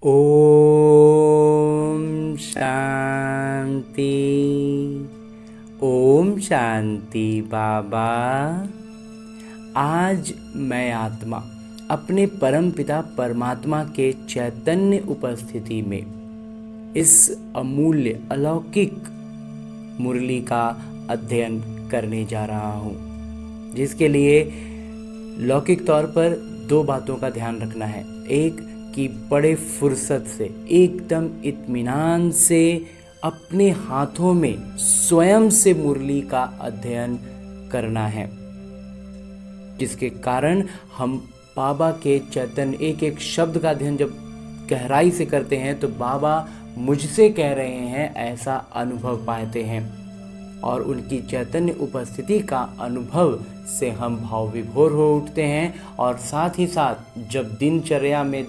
ओम शांति। ओम शांति बाबा। आज मैं आत्मा अपने परम पिता परमात्मा के चैतन्य उपस्थिति में इस अमूल्य अलौकिक मुरली का अध्ययन करने जा रहा हूँ, जिसके लिए लौकिक तौर पर दो बातों का ध्यान रखना है। एक कि बड़े फुर्सत से, एकदम इत्मीनान से अपने हाथों में स्वयं से मुरली का अध्ययन करना है, जिसके कारण हम बाबा के चैतन्य एक एक शब्द का अध्ययन जब गहराई से करते हैं तो बाबा मुझसे कह रहे हैं ऐसा अनुभव पाते हैं, और उनकी चैतन्य उपस्थिति का अनुभव से हम भाव विभोर हो उठते हैं। और साथ ही साथ जब दिनचर्या में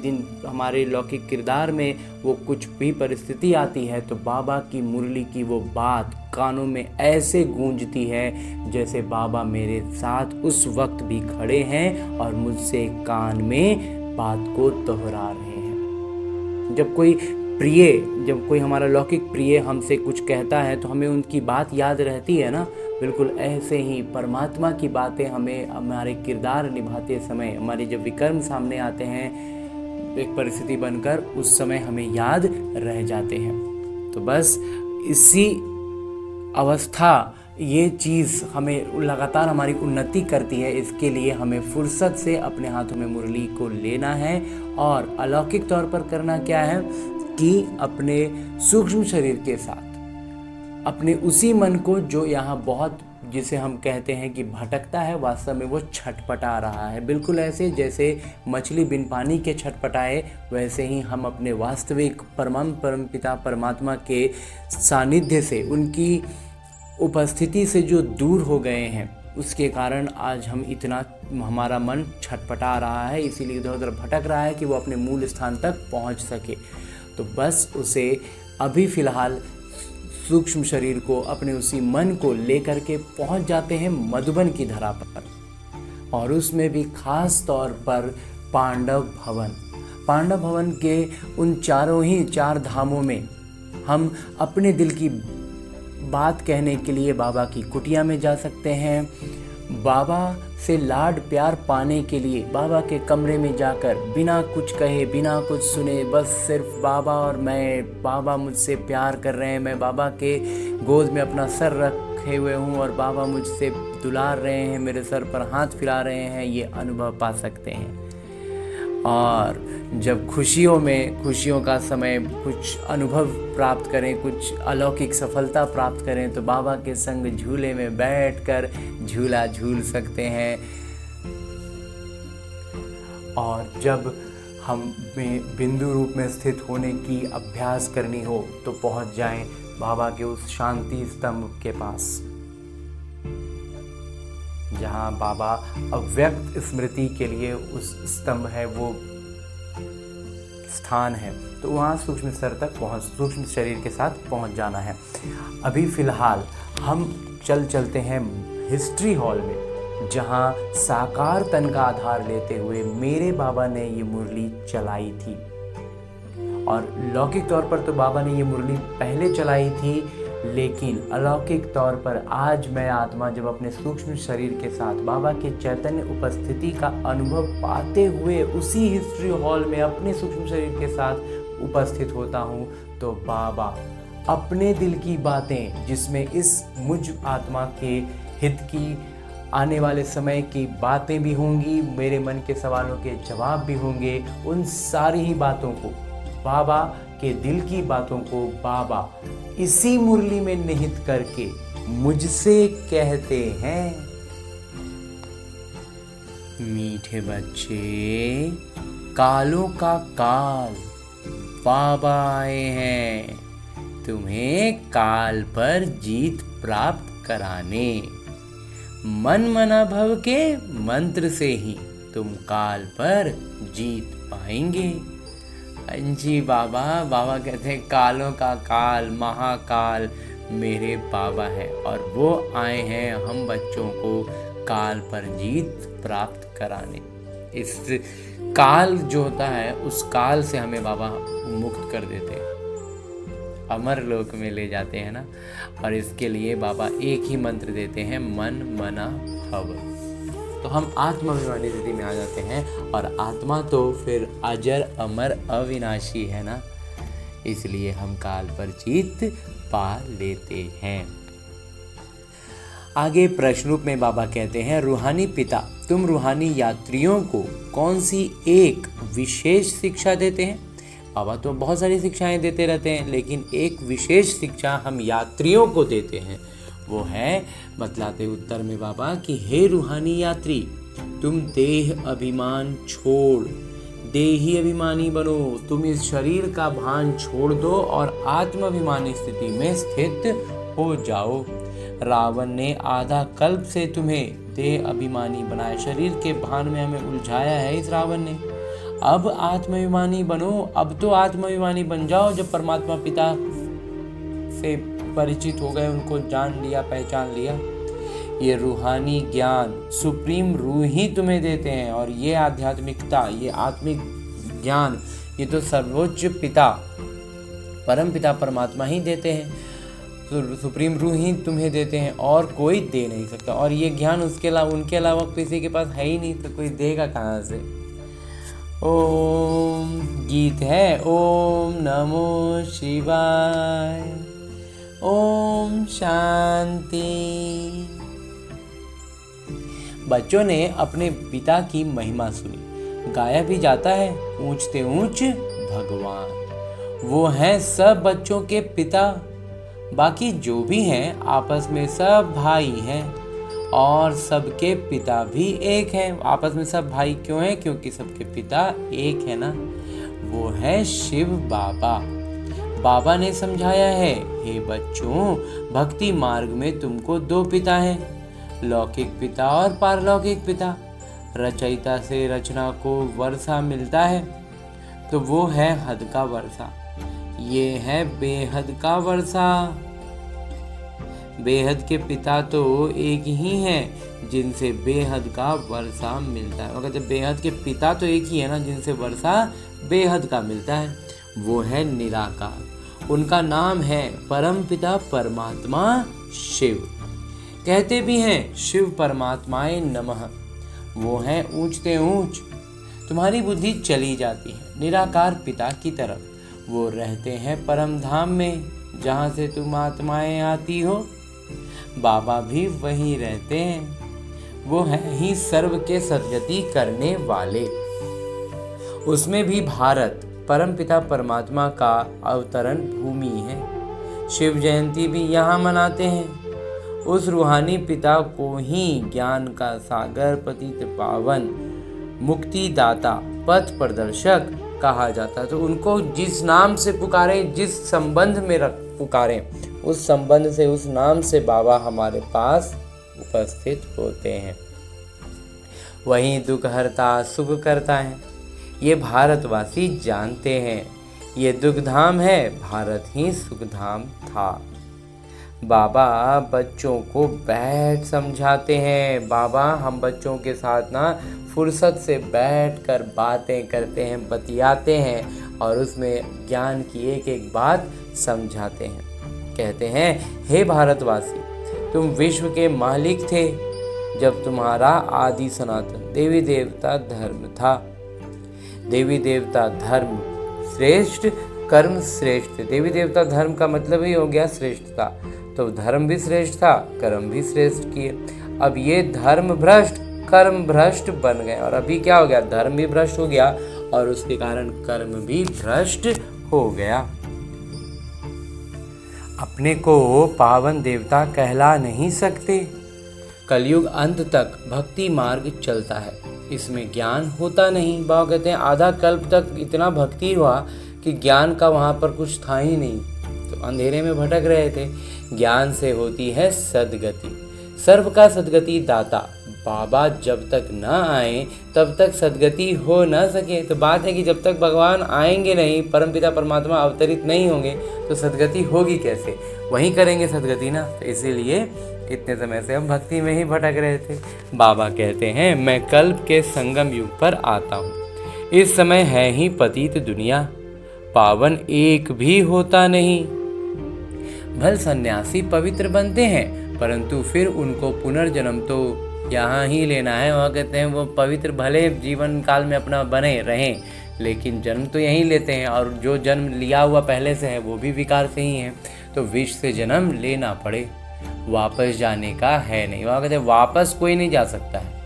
हमारे लौकिक किरदार में वो कुछ भी परिस्थिति आती है तो बाबा की मुरली की वो बात कानों में ऐसे गूंजती है जैसे बाबा मेरे साथ उस वक्त भी खड़े हैं और मुझसे कान में बात को दोहरा रहे हैं। जब कोई हमारा लौकिक प्रिय हमसे कुछ कहता है तो हमें उनकी बात याद रहती है ना। बिल्कुल ऐसे ही परमात्मा की बातें हमें हमारे किरदार निभाते समय, हमारे जब विकर्म सामने आते हैं एक परिस्थिति बनकर, उस समय हमें याद रह जाते हैं। तो बस इसी अवस्था, ये चीज़ हमें लगातार हमारी उन्नति करती है। इसके लिए हमें फुर्सत से अपने हाथों में मुरली को लेना है। और अलौकिक तौर पर करना क्या है कि अपने सूक्ष्म शरीर के साथ अपने उसी मन को जो यहाँ बहुत, जिसे हम कहते हैं कि भटकता है, वास्तव में वो छटपटा रहा है। बिल्कुल ऐसे जैसे मछली बिन पानी के छटपटाए, वैसे ही हम अपने वास्तविक परम पिता परमात्मा के सानिध्य से, उनकी उपस्थिति से जो दूर हो गए हैं, उसके कारण आज हमारा मन छटपटा रहा है, इसीलिए इधर उधर भटक रहा है कि वो अपने मूल स्थान तक पहुंच सके। तो बस उसे अभी फ़िलहाल सूक्ष्म शरीर को, अपने उसी मन को लेकर के पहुंच जाते हैं मधुबन की धरा पर, और उसमें भी खास तौर पर पांडव भवन के उन चार धामों में हम अपने दिल की बात कहने के लिए बाबा की कुटिया में जा सकते हैं। बाबा से लाड प्यार पाने के लिए बाबा के कमरे में जाकर बिना कुछ कहे, बिना कुछ सुने, बस सिर्फ बाबा और मैं, बाबा मुझसे प्यार कर रहे हैं, मैं बाबा के गोद में अपना सर रखे हुए हूँ और बाबा मुझसे दुलार रहे हैं, मेरे सर पर हाथ फिरा रहे हैं, ये अनुभव पा सकते हैं। और जब खुशियों का समय कुछ अनुभव प्राप्त करें, कुछ अलौकिक सफलता प्राप्त करें, तो बाबा के संग झूले में बैठकर झूला झूल सकते हैं। और जब हमें बिंदु रूप में स्थित होने की अभ्यास करनी हो तो पहुंच जाएं बाबा के उस शांति स्तंभ के पास, जहाँ बाबा अव्यक्त स्मृति के लिए उस स्तंभ है, वो स्थान है। तो वहाँ सूक्ष्म शरीर के साथ पहुँच जाना है। अभी फ़िलहाल हम चलते हैं हिस्ट्री हॉल में, जहाँ साकार तन का आधार लेते हुए मेरे बाबा ने ये मुरली चलाई थी। और लौकिक तौर पर तो बाबा ने ये मुरली पहले चलाई थी, लेकिन अलौकिक तौर पर आज मैं आत्मा जब अपने सूक्ष्म शरीर के साथ बाबा के चैतन्य उपस्थिति का अनुभव पाते हुए उसी हिस्ट्री हॉल में अपने सूक्ष्म शरीर के साथ उपस्थित होता हूँ, तो बाबा अपने दिल की बातें, जिसमें इस मुझ आत्मा के हित की, आने वाले समय की बातें भी होंगी, मेरे मन के सवालों के जवाब भी होंगे, उन सारी ही बातों को, बाबा के दिल की बातों को बाबा इसी मुरली में निहित करके मुझसे कहते हैं, मीठे बच्चे, कालों का काल बाबा आए हैं तुम्हें काल पर जीत प्राप्त कराने। मन मना भव के मंत्र से ही तुम काल पर जीत पाएंगे। जी बाबा कहते हैं कालों का काल, महाकाल मेरे बाबा है, और वो आए हैं हम बच्चों को काल पर जीत प्राप्त कराने। इस काल जो होता है उस काल से हमें बाबा मुक्त कर देते हैं, अमर लोक में ले जाते हैं ना। और इसके लिए बाबा एक ही मंत्र देते हैं, मन मना भव। तो हम आत्माभिमानी स्थिति में आ जाते हैं, और आत्मा तो फिर अजर अमर अविनाशी है ना, इसलिए हम काल पर जीत पा लेते हैं। आगे प्रश्न रूप में बाबा कहते हैं, रूहानी पिता तुम रूहानी यात्रियों को कौन सी एक विशेष शिक्षा देते हैं? बाबा तो बहुत सारी शिक्षाएं देते रहते हैं, लेकिन एक विशेष शिक्षा हम यात्रियों को देते हैं। वो है, बतलाते उत्तर में बाबा कि हे रूहानी यात्री, तुम देह अभिमान छोड़ देही अभिमानी बनो। तुम इस शरीर का भान छोड़ दो और आत्माभिमानी स्थिति में स्थित हो जाओ। रावण ने आधा कल्प से तुम्हें देह अभिमानी बनाया, शरीर के भान में हमें उलझाया है इस रावण ने। अब आत्माभिमानी बनो, अब तो आत्माभिमानी बन जाओ। जब परमात्मा पिता से परिचित हो गए, उनको जान लिया, पहचान लिया, ये रूहानी ज्ञान सुप्रीम रूह ही तुम्हें देते हैं। और ये आध्यात्मिकता, ये आत्मिक ज्ञान, ये तो सर्वोच्च पिता परम पिता परमात्मा ही देते हैं, तो सुप्रीम रूह ही तुम्हें देते हैं, और कोई दे नहीं सकता। और ये ज्ञान उसके अलावा, उनके अलावा किसी के पास है ही नहीं, तो कोई देगा कहाँ से। ओम गीत है, ओम नमो शिवाय, ओम शांति। बच्चों ने अपने पिता की महिमा सुनी, गाया भी जाता है, ऊंचते ऊंच भगवान। वो हैं सब बच्चों के पिता, बाकी जो भी हैं आपस में सब भाई हैं, और सबके पिता भी एक हैं। आपस में सब भाई क्यों हैं? क्योंकि सबके पिता एक है ना, वो है शिव बाबा। बाबा ने समझाया है, हे बच्चों, भक्ति मार्ग में तुमको दो पिता हैं, लौकिक पिता और पारलौकिक पिता। रचयिता से रचना को वर्षा मिलता है, तो वो है हद का वर्षा, ये है बेहद का वर्षा। बेहद के पिता तो एक ही हैं जिनसे बेहद का वर्षा मिलता है। मगर बेहद के पिता तो एक ही है ना, जिनसे वर्षा बेहद का मिलता है, वो है निराकार। उनका नाम है परम पिता परमात्मा शिव। कहते भी हैं शिव परमात्माए नमः। वो हैं ऊंचते ऊंच। तुम्हारी बुद्धि चली जाती है निराकार पिता की तरफ। वो रहते हैं परम धाम में, जहाँ से तुम आत्माएं आती हो। बाबा भी वहीं रहते हैं, वो है ही सर्व के सद्गति करने वाले। उसमें भी भारत परम पिता परमात्मा का अवतरण भूमि है। शिव जयंती भी यहाँ मनाते हैं। उस रूहानी पिता को ही ज्ञान का सागर, पतित पावन, मुक्तिदाता, पथ प्रदर्शक कहा जाता है। तो उनको जिस नाम से पुकारे, जिस संबंध में पुकारे, उस संबंध से, उस नाम से बाबा हमारे पास उपस्थित होते हैं। वहीं दुख हरता सुख करता है, ये भारतवासी जानते हैं। ये दुख धाम है, भारत ही सुख धाम था। बाबा बच्चों को बैठ समझाते हैं। बाबा हम बच्चों के साथ ना फुर्सत से बैठकर बातें करते हैं, बतियाते हैं, और उसमें ज्ञान की एक एक बात समझाते हैं। कहते हैं, हे भारतवासी, तुम विश्व के मालिक थे जब तुम्हारा आदि सनातन देवी देवता धर्म था। देवी देवता धर्म श्रेष्ठ, कर्म श्रेष्ठ। देवी देवता धर्म का मतलब ही हो गया श्रेष्ठता, तो धर्म भी श्रेष्ठ था, कर्म भी श्रेष्ठ किए। अब ये धर्म भ्रष्ट, कर्म भ्रष्ट बन गए, और अभी क्या हो गया, धर्म भी भ्रष्ट हो गया, और उसके कारण कर्म भी भ्रष्ट हो गया। अपने को पावन देवता कहला नहीं सकते। कलयुग अंत तक भक्ति मार्ग चलता है, इसमें ज्ञान होता नहीं। बाबा कहते हैं आधा कल्प तक इतना भक्ति हुआ कि ज्ञान का वहाँ पर कुछ था ही नहीं, तो अंधेरे में भटक रहे थे। ज्ञान से होती है सद्गति। सर्व का सद्गति दाता बाबा जब तक ना आए तब तक सद्गति हो ना सके। तो बात है कि जब तक भगवान आएंगे नहीं, परमपिता परमात्मा अवतरित नहीं होंगे, तो सद्गति होगी कैसे? वहीं करेंगे सद्गति ना। तो इसीलिए इतने समय से हम भक्ति में ही भटक रहे थे। बाबा कहते हैं, मैं कल्प के संगम युग पर आता हूँ। इस समय है ही पतित दुनिया, पावन एक भी होता नहीं। भल सन्यासी पवित्र बनते हैं, परंतु फिर उनको पुनर्जन्म तो यहाँ ही लेना है। वहाँ कहते हैं वो पवित्र भले जीवन काल में अपना बने रहें, लेकिन जन्म तो यहीं लेते हैं, और जो जन्म लिया हुआ पहले से है वो भी विकार से ही है। तो विष से जन्म लेना पड़े, वापस जाने का है नहीं। वहाँ कहते हैं वापस कोई नहीं जा सकता है,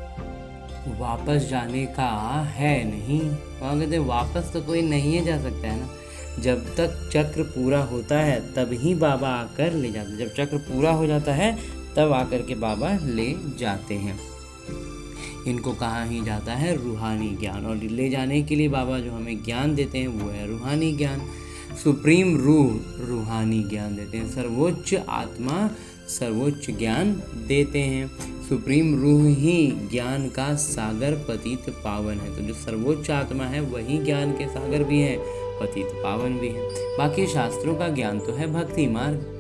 वापस जाने का है नहीं। वहाँ कहते हैं वापस तो कोई नहीं जा सकता है ना। जब तक चक्र पूरा होता है तब ही बाबा आकर ले जाते हैं। जब चक्र पूरा हो जाता है तब आकर के बाबा ले जाते हैं। इनको कहा ही जाता है रूहानी ज्ञान, और ले जाने के लिए बाबा जो हमें ज्ञान देते हैं वो है रूहानी ज्ञान। सुप्रीम रूह रूहानी ज्ञान देते हैं, सर्वोच्च आत्मा सर्वोच्च ज्ञान देते हैं। सुप्रीम रूह ही ज्ञान का सागर पतित पावन है। तो जो सर्वोच्च आत्मा है वही ज्ञान के सागर भी है, पतित पावन भी है। बाकी शास्त्रों का ज्ञान तो है भक्ति मार्ग।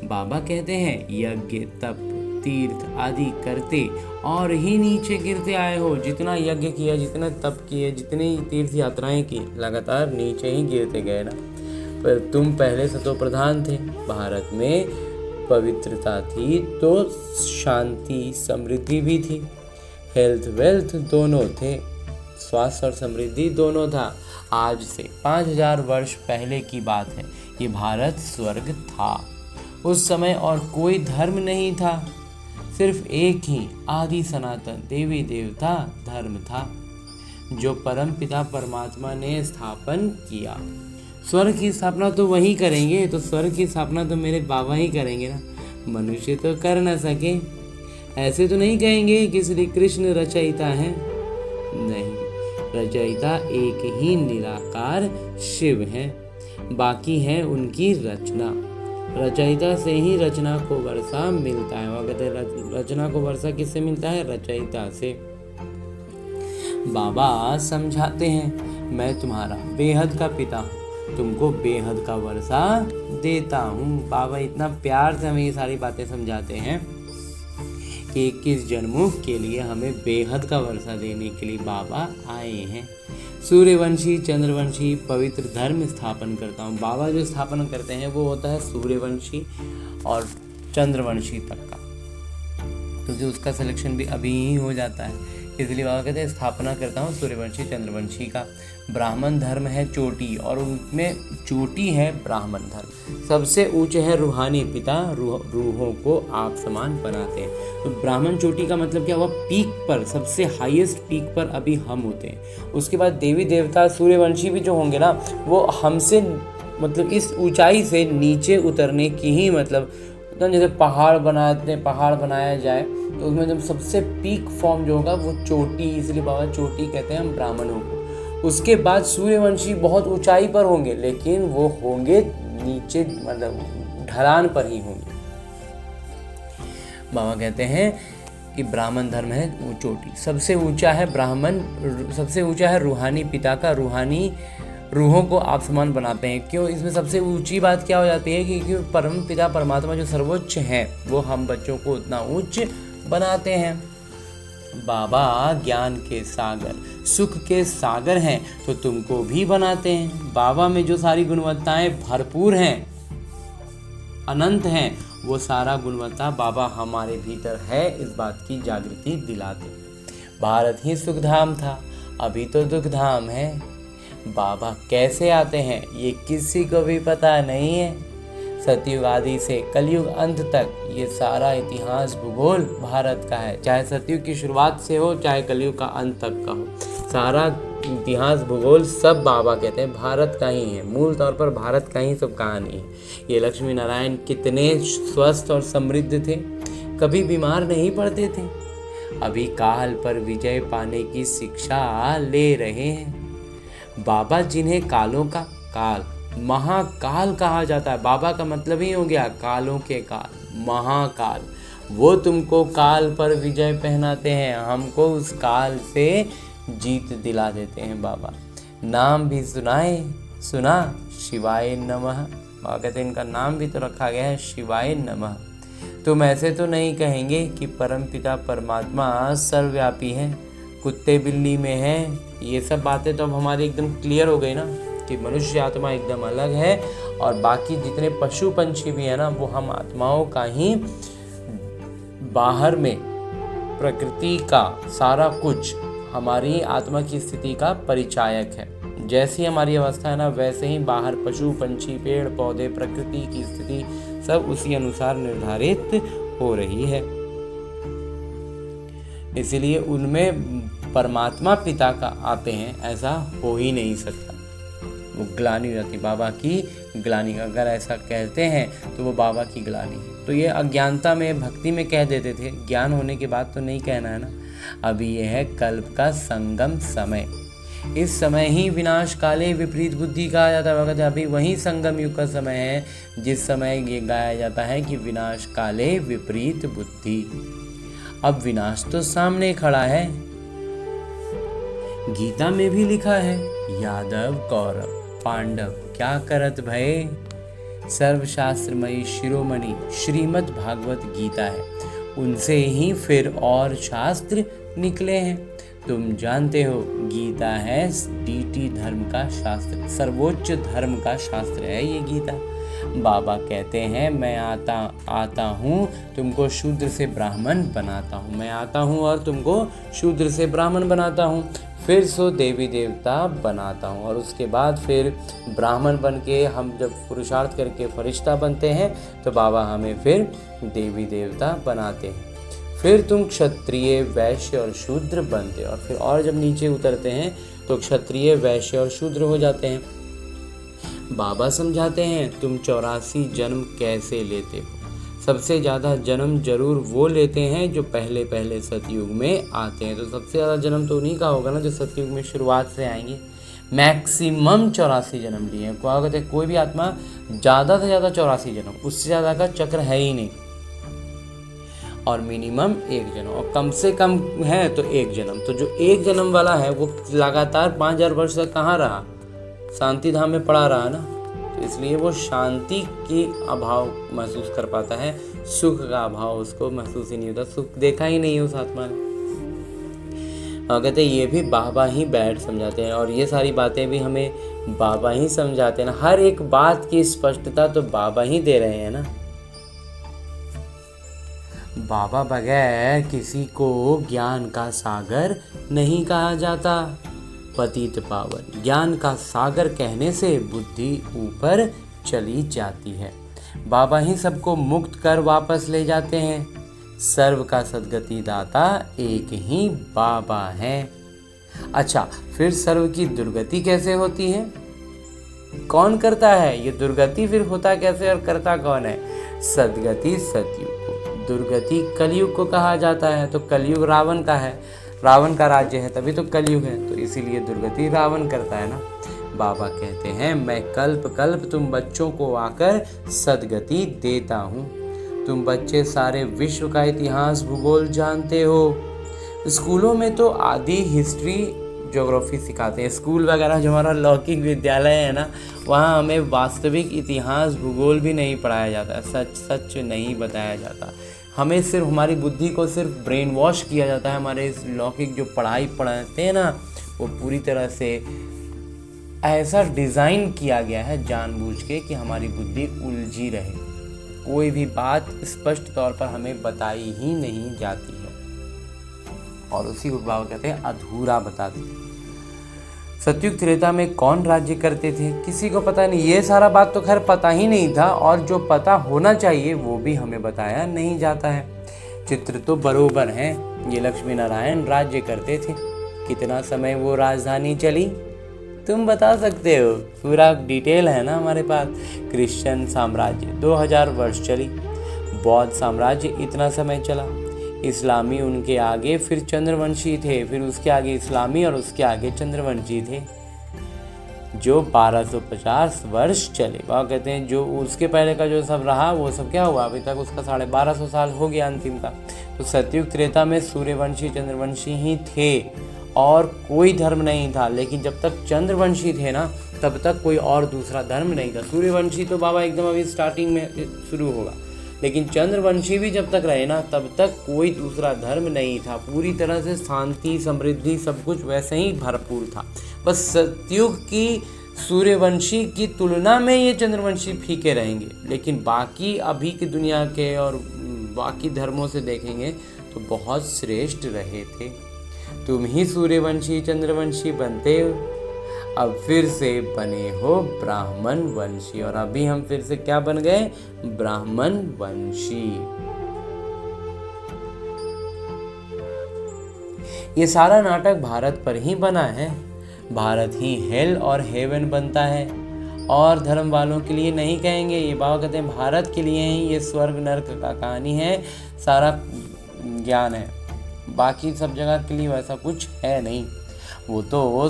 बाबा कहते हैं यज्ञ तप तीर्थ आदि करते और ही नीचे गिरते आए हो। जितना यज्ञ किया, जितना तप किए, जितनी तीर्थ यात्राएं की, लगातार नीचे ही गिरते गए ना। पर तुम पहले से तो प्रधान थे। भारत में पवित्रता थी तो शांति समृद्धि भी थी, हेल्थ वेल्थ दोनों थे, स्वास्थ्य और समृद्धि दोनों था। आज से 5000 वर्ष पहले की बात है। ये भारत स्वर्ग था उस समय, और कोई धर्म नहीं था, सिर्फ एक ही आदि सनातन देवी देवता धर्म था जो परम पिता परमात्मा ने स्थापन किया। स्वर्ग की स्थापना तो वही करेंगे, तो स्वर्ग की स्थापना तो मेरे बाबा ही करेंगे ना, मनुष्य तो कर ना सके। ऐसे तो नहीं कहेंगे कि श्री कृष्ण रचयिता है, नहीं, रचयिता एक ही निराकार शिव है, बाकी है उनकी रचना। रचयिता से ही रचना को वर्षा मिलता है। वह कहते हैं रचना को वर्षा किससे मिलता है? रचयिता से। बाबा समझाते हैं, मैं तुम्हारा बेहद का पिता हूँ, तुमको बेहद का वर्षा देता हूँ। बाबा इतना प्यार से हमें ये सारी बातें समझाते हैं कि 21 जन्मों के लिए हमें बेहद का वर्षा देने के लिए बाबा आए हैं। सूर्यवंशी चंद्रवंशी पवित्र धर्म स्थापन करता हूँ। बाबा जो स्थापन करते हैं वो होता है सूर्यवंशी और चंद्रवंशी तक का, क्योंकि उसका सिलेक्शन भी अभी ही हो जाता है। इसलिए बाबा कहते हैं स्थापना करता हूँ सूर्यवंशी चंद्रवंशी का। ब्राह्मण धर्म है चोटी, और उनमें चोटी है ब्राह्मण धर्म। सबसे ऊंचे है रूहानी पिता, रूहों को आप समान बनाते हैं। तो ब्राह्मण चोटी का मतलब क्या हुआ? पीक पर, सबसे हाईएस्ट पीक पर अभी हम होते हैं। उसके बाद देवी देवता सूर्यवंशी भी जो होंगे ना, वो हमसे मतलब इस ऊंचाई से नीचे उतरने की ही मतलब जैसे पहाड़ बनाया जाए तो उसमें जब सबसे पीक फॉर्म जो होगा वो चोटी, इसलिए बाबा चोटी कहते हैं हम ब्राह्मणों को। उसके बाद सूर्यवंशी बहुत ऊंचाई पर होंगे, लेकिन वो होंगे नीचे मतलब ढलान पर ही होंगे। बाबा कहते हैं कि ब्राह्मण धर्म है वो चोटी, सबसे ऊंचा है ब्राह्मण, सबसे ऊंचा है रूहानी पिता का। रूहानी रूहों को आप समान बनाते हैं। क्यों? इसमें सबसे ऊंची बात क्या हो जाती है कि परम पिता परमात्मा जो सर्वोच्च हैं वो हम बच्चों को उतना उच्च बनाते हैं। बाबा ज्ञान के सागर सुख के सागर हैं, तो तुमको भी बनाते हैं। बाबा में जो सारी गुणवत्ताएं भरपूर हैं, अनंत हैं, वो सारा गुणवत्ता बाबा हमारे भीतर है, इस बात की जागृति दिलाते हैं। भारत ही सुखधाम था, अभी तो दुखधाम है। बाबा कैसे आते हैं ये किसी को भी पता नहीं है। सतयुग आदि से कलयुग अंत तक ये सारा इतिहास भूगोल भारत का है, चाहे सतयुग की शुरुआत से हो चाहे कलयुग का अंत तक का हो, सारा इतिहास भूगोल सब बाबा कहते हैं भारत का ही है। मूल तौर पर भारत का ही सब कहानी है। ये लक्ष्मी नारायण कितने स्वस्थ और समृद्ध थे, कभी बीमार नहीं पड़ते थे, अभी काल पर विजय पाने की शिक्षा ले रहे हैं। बाबा जिन्हें कालों का काल महाकाल कहा जाता है, बाबा का मतलब ही हो गया कालों के काल, महाकाल। वो तुमको काल पर विजय पहनाते हैं, हमको उस काल से जीत दिला देते हैं बाबा। नाम भी सुना शिवाय नमः। बाबा कहते हैं इनका नाम भी तो रखा गया है शिवाय नमः। तुम ऐसे तो नहीं कहेंगे कि परमपिता परमात्मा सर्वव्यापी है, कुत्ते बिल्ली में है। ये सब बातें तो अब हमारी एकदम क्लियर हो गई ना कि मनुष्य आत्मा एकदम अलग है और बाकी जितने पशु पंछी भी है ना वो हम आत्माओं का ही बाहर में प्रकृति का सारा कुछ हमारी आत्मा की स्थिति का परिचायक है। जैसी हमारी अवस्था है ना वैसे ही बाहर पशु पंछी पेड़ पौधे प्रकृति की स्थिति सब उसी अनुसार निर्धारित हो रही है। इसलिए उनमें परमात्मा पिता का आते हैं ऐसा हो ही नहीं सकता। वो ग्लानि हो जाती, बाबा की ग्लानि। अगर ऐसा कहते हैं तो वो बाबा की ग्लानि है। तो ये अज्ञानता में भक्ति में कह देते थे, ज्ञान होने के बाद तो नहीं कहना है ना। अभी ये है कल्प का संगम समय। इस समय ही विनाश काले विपरीत बुद्धि कहा जाता है। अभी वही संगम युग का समय है जिस समय ये गाया जाता है कि विनाश काले विपरीत बुद्धि। अब विनाश तो सामने खड़ा है, गीता में भी लिखा है यादव कौरव पांडव क्या करत भय, सर्वशास्त्रमयी शिरोमणि श्रीमद् भागवत गीता है। उनसे ही फिर और शास्त्र निकले हैं। तुम जानते हो गीता है डीटी धर्म का शास्त्र, सर्वोच्च धर्म का शास्त्र है ये गीता। बाबा कहते हैं मैं आता हूँ तुमको शूद्र से ब्राह्मण बनाता हूँ, मैं आता हूँ और तुमको शूद्र से ब्राह्मण बनाता हूँ, फिर सो देवी देवता बनाता हूँ और उसके बाद फिर ब्राह्मण बन के हम जब पुरुषार्थ करके फरिश्ता बनते हैं तो बाबा हमें फिर देवी देवता बनाते हैं। फिर तुम क्षत्रिय वैश्य और शूद्र बनते और फिर और जब नीचे उतरते हैं तो क्षत्रिय वैश्य और शूद्र हो जाते हैं। बाबा समझाते हैं तुम 84 जन्म कैसे लेते हो। सबसे ज़्यादा जन्म जरूर वो लेते हैं जो पहले पहले सतयुग में आते हैं। तो सबसे ज़्यादा जन्म तो उन्हीं का होगा ना जो सतयुग में शुरुआत से आएंगे। मैक्सिमम 84 जन्म लिए हैं। क्या कहते हैं कोई भी आत्मा ज़्यादा से ज़्यादा 84 जन्म, उससे ज़्यादा का चक्र है ही नहीं। और मिनिमम 1 जन्म और कम से कम है तो 1 जन्म। तो जो 1 जन्म वाला है वो लगातार 5000 वर्ष तक कहाँ रहा, शांति धाम में पड़ा रहा ना। तो इसलिए वो शांति की अभाव महसूस कर पाता है, सुख का अभाव उसको महसूस ही नहीं होता, सुख देखा ही नहीं है उस आत्मा ने। और कहते ये भी बाबा ही बैठ समझाते हैं और ये सारी बातें भी हमें बाबा ही समझाते हैं ना। हर एक बात की स्पष्टता तो बाबा ही दे रहे हैं ना। बाबा बगैर किसी को ज्ञान का सागर नहीं कहा जाता। पतित पावन ज्ञान का सागर कहने से बुद्धि ऊपर चली जाती है। बाबा ही सबको मुक्त कर वापस ले जाते हैं। सर्व का सद्गति दाता एक ही बाबा है। अच्छा, फिर सर्व की दुर्गति कैसे होती है, कौन करता है ये दुर्गति, फिर होता कैसे और करता कौन है। सद्गति सतयुग को, दुर्गति कलयुग को कहा जाता है। तो कलयुग रावण का है, रावण का राज्य है तभी तो कलयुग है, तो इसीलिए दुर्गति रावण करता है ना। बाबा कहते हैं मैं कल्प कल्प तुम बच्चों को आकर सद्गति देता हूँ। तुम बच्चे सारे विश्व का इतिहास भूगोल जानते हो। स्कूलों में तो आदि हिस्ट्री ज्योग्राफी सिखाते हैं। स्कूल वगैरह जो हमारा लौकिक विद्यालय है ना, वहाँ हमें वास्तविक इतिहास भूगोल भी नहीं पढ़ाया जाता है, सच सच नहीं बताया जाता। हमें सिर्फ हमारी बुद्धि को सिर्फ ब्रेन वॉश किया जाता है। हमारे इस लौकिक जो पढ़ाई पढ़ाते हैं ना, वो पूरी तरह से ऐसा डिज़ाइन किया गया है जानबूझ के कि हमारी बुद्धि उलझी रहे, कोई भी बात स्पष्ट तौर पर हमें बताई ही नहीं जाती है और उसी को बाबा कहते हैं अधूरा बताते हैं। सतयुग त्रेता में कौन राज्य करते थे किसी को पता नहीं। ये सारा बात तो खैर पता ही नहीं था और जो पता होना चाहिए वो भी हमें बताया नहीं जाता है। चित्र तो बरोबर है, ये लक्ष्मी नारायण राज्य करते थे। कितना समय वो राजधानी चली तुम बता सकते हो, पूरा डिटेल है ना हमारे पास। क्रिश्चियन साम्राज्य 2000 वर्ष चली, बौद्ध साम्राज्य इतना समय चला, इस्लामी उनके आगे, फिर चंद्रवंशी थे, फिर उसके आगे इस्लामी और उसके आगे चंद्रवंशी थे। जो 1250 वर्ष चले। बाबा कहते हैं जो उसके पहले का जो सब रहा वो सब क्या हुआ, अभी तक उसका 1250 साल हो गया अंतिम का। तो सतयुग त्रेता में सूर्यवंशी चंद्रवंशी ही थे और कोई धर्म नहीं था। लेकिन जब तक चंद्रवंशी थे ना तब तक कोई और दूसरा धर्म नहीं था। सूर्यवंशी तो बाबा एकदम अभी स्टार्टिंग में शुरू होगा, लेकिन चंद्रवंशी भी जब तक रहे ना तब तक कोई दूसरा धर्म नहीं था। पूरी तरह से शांति समृद्धि सब कुछ वैसे ही भरपूर था। बस सतयुग की सूर्यवंशी की तुलना में ये चंद्रवंशी फीके रहेंगे, लेकिन बाकी अभी की दुनिया के और बाकी धर्मों से देखेंगे तो बहुत श्रेष्ठ रहे थे। तुम ही सूर्यवंशी चंद्रवंशी बनते हो, अब फिर से बने हो ब्राह्मण वंशी। और अभी हम फिर से क्या बन गए, ब्राह्मण वंशी। ये सारा नाटक भारत पर ही बना है। भारत ही हेल और हेवन बनता है, और धर्म वालों के लिए नहीं कहेंगे। ये बाबा कहते हैं भारत के लिए ही ये स्वर्ग नर्क का कहानी है, सारा ज्ञान है। बाकी सब जगह के लिए वैसा कुछ है नहीं। वो तो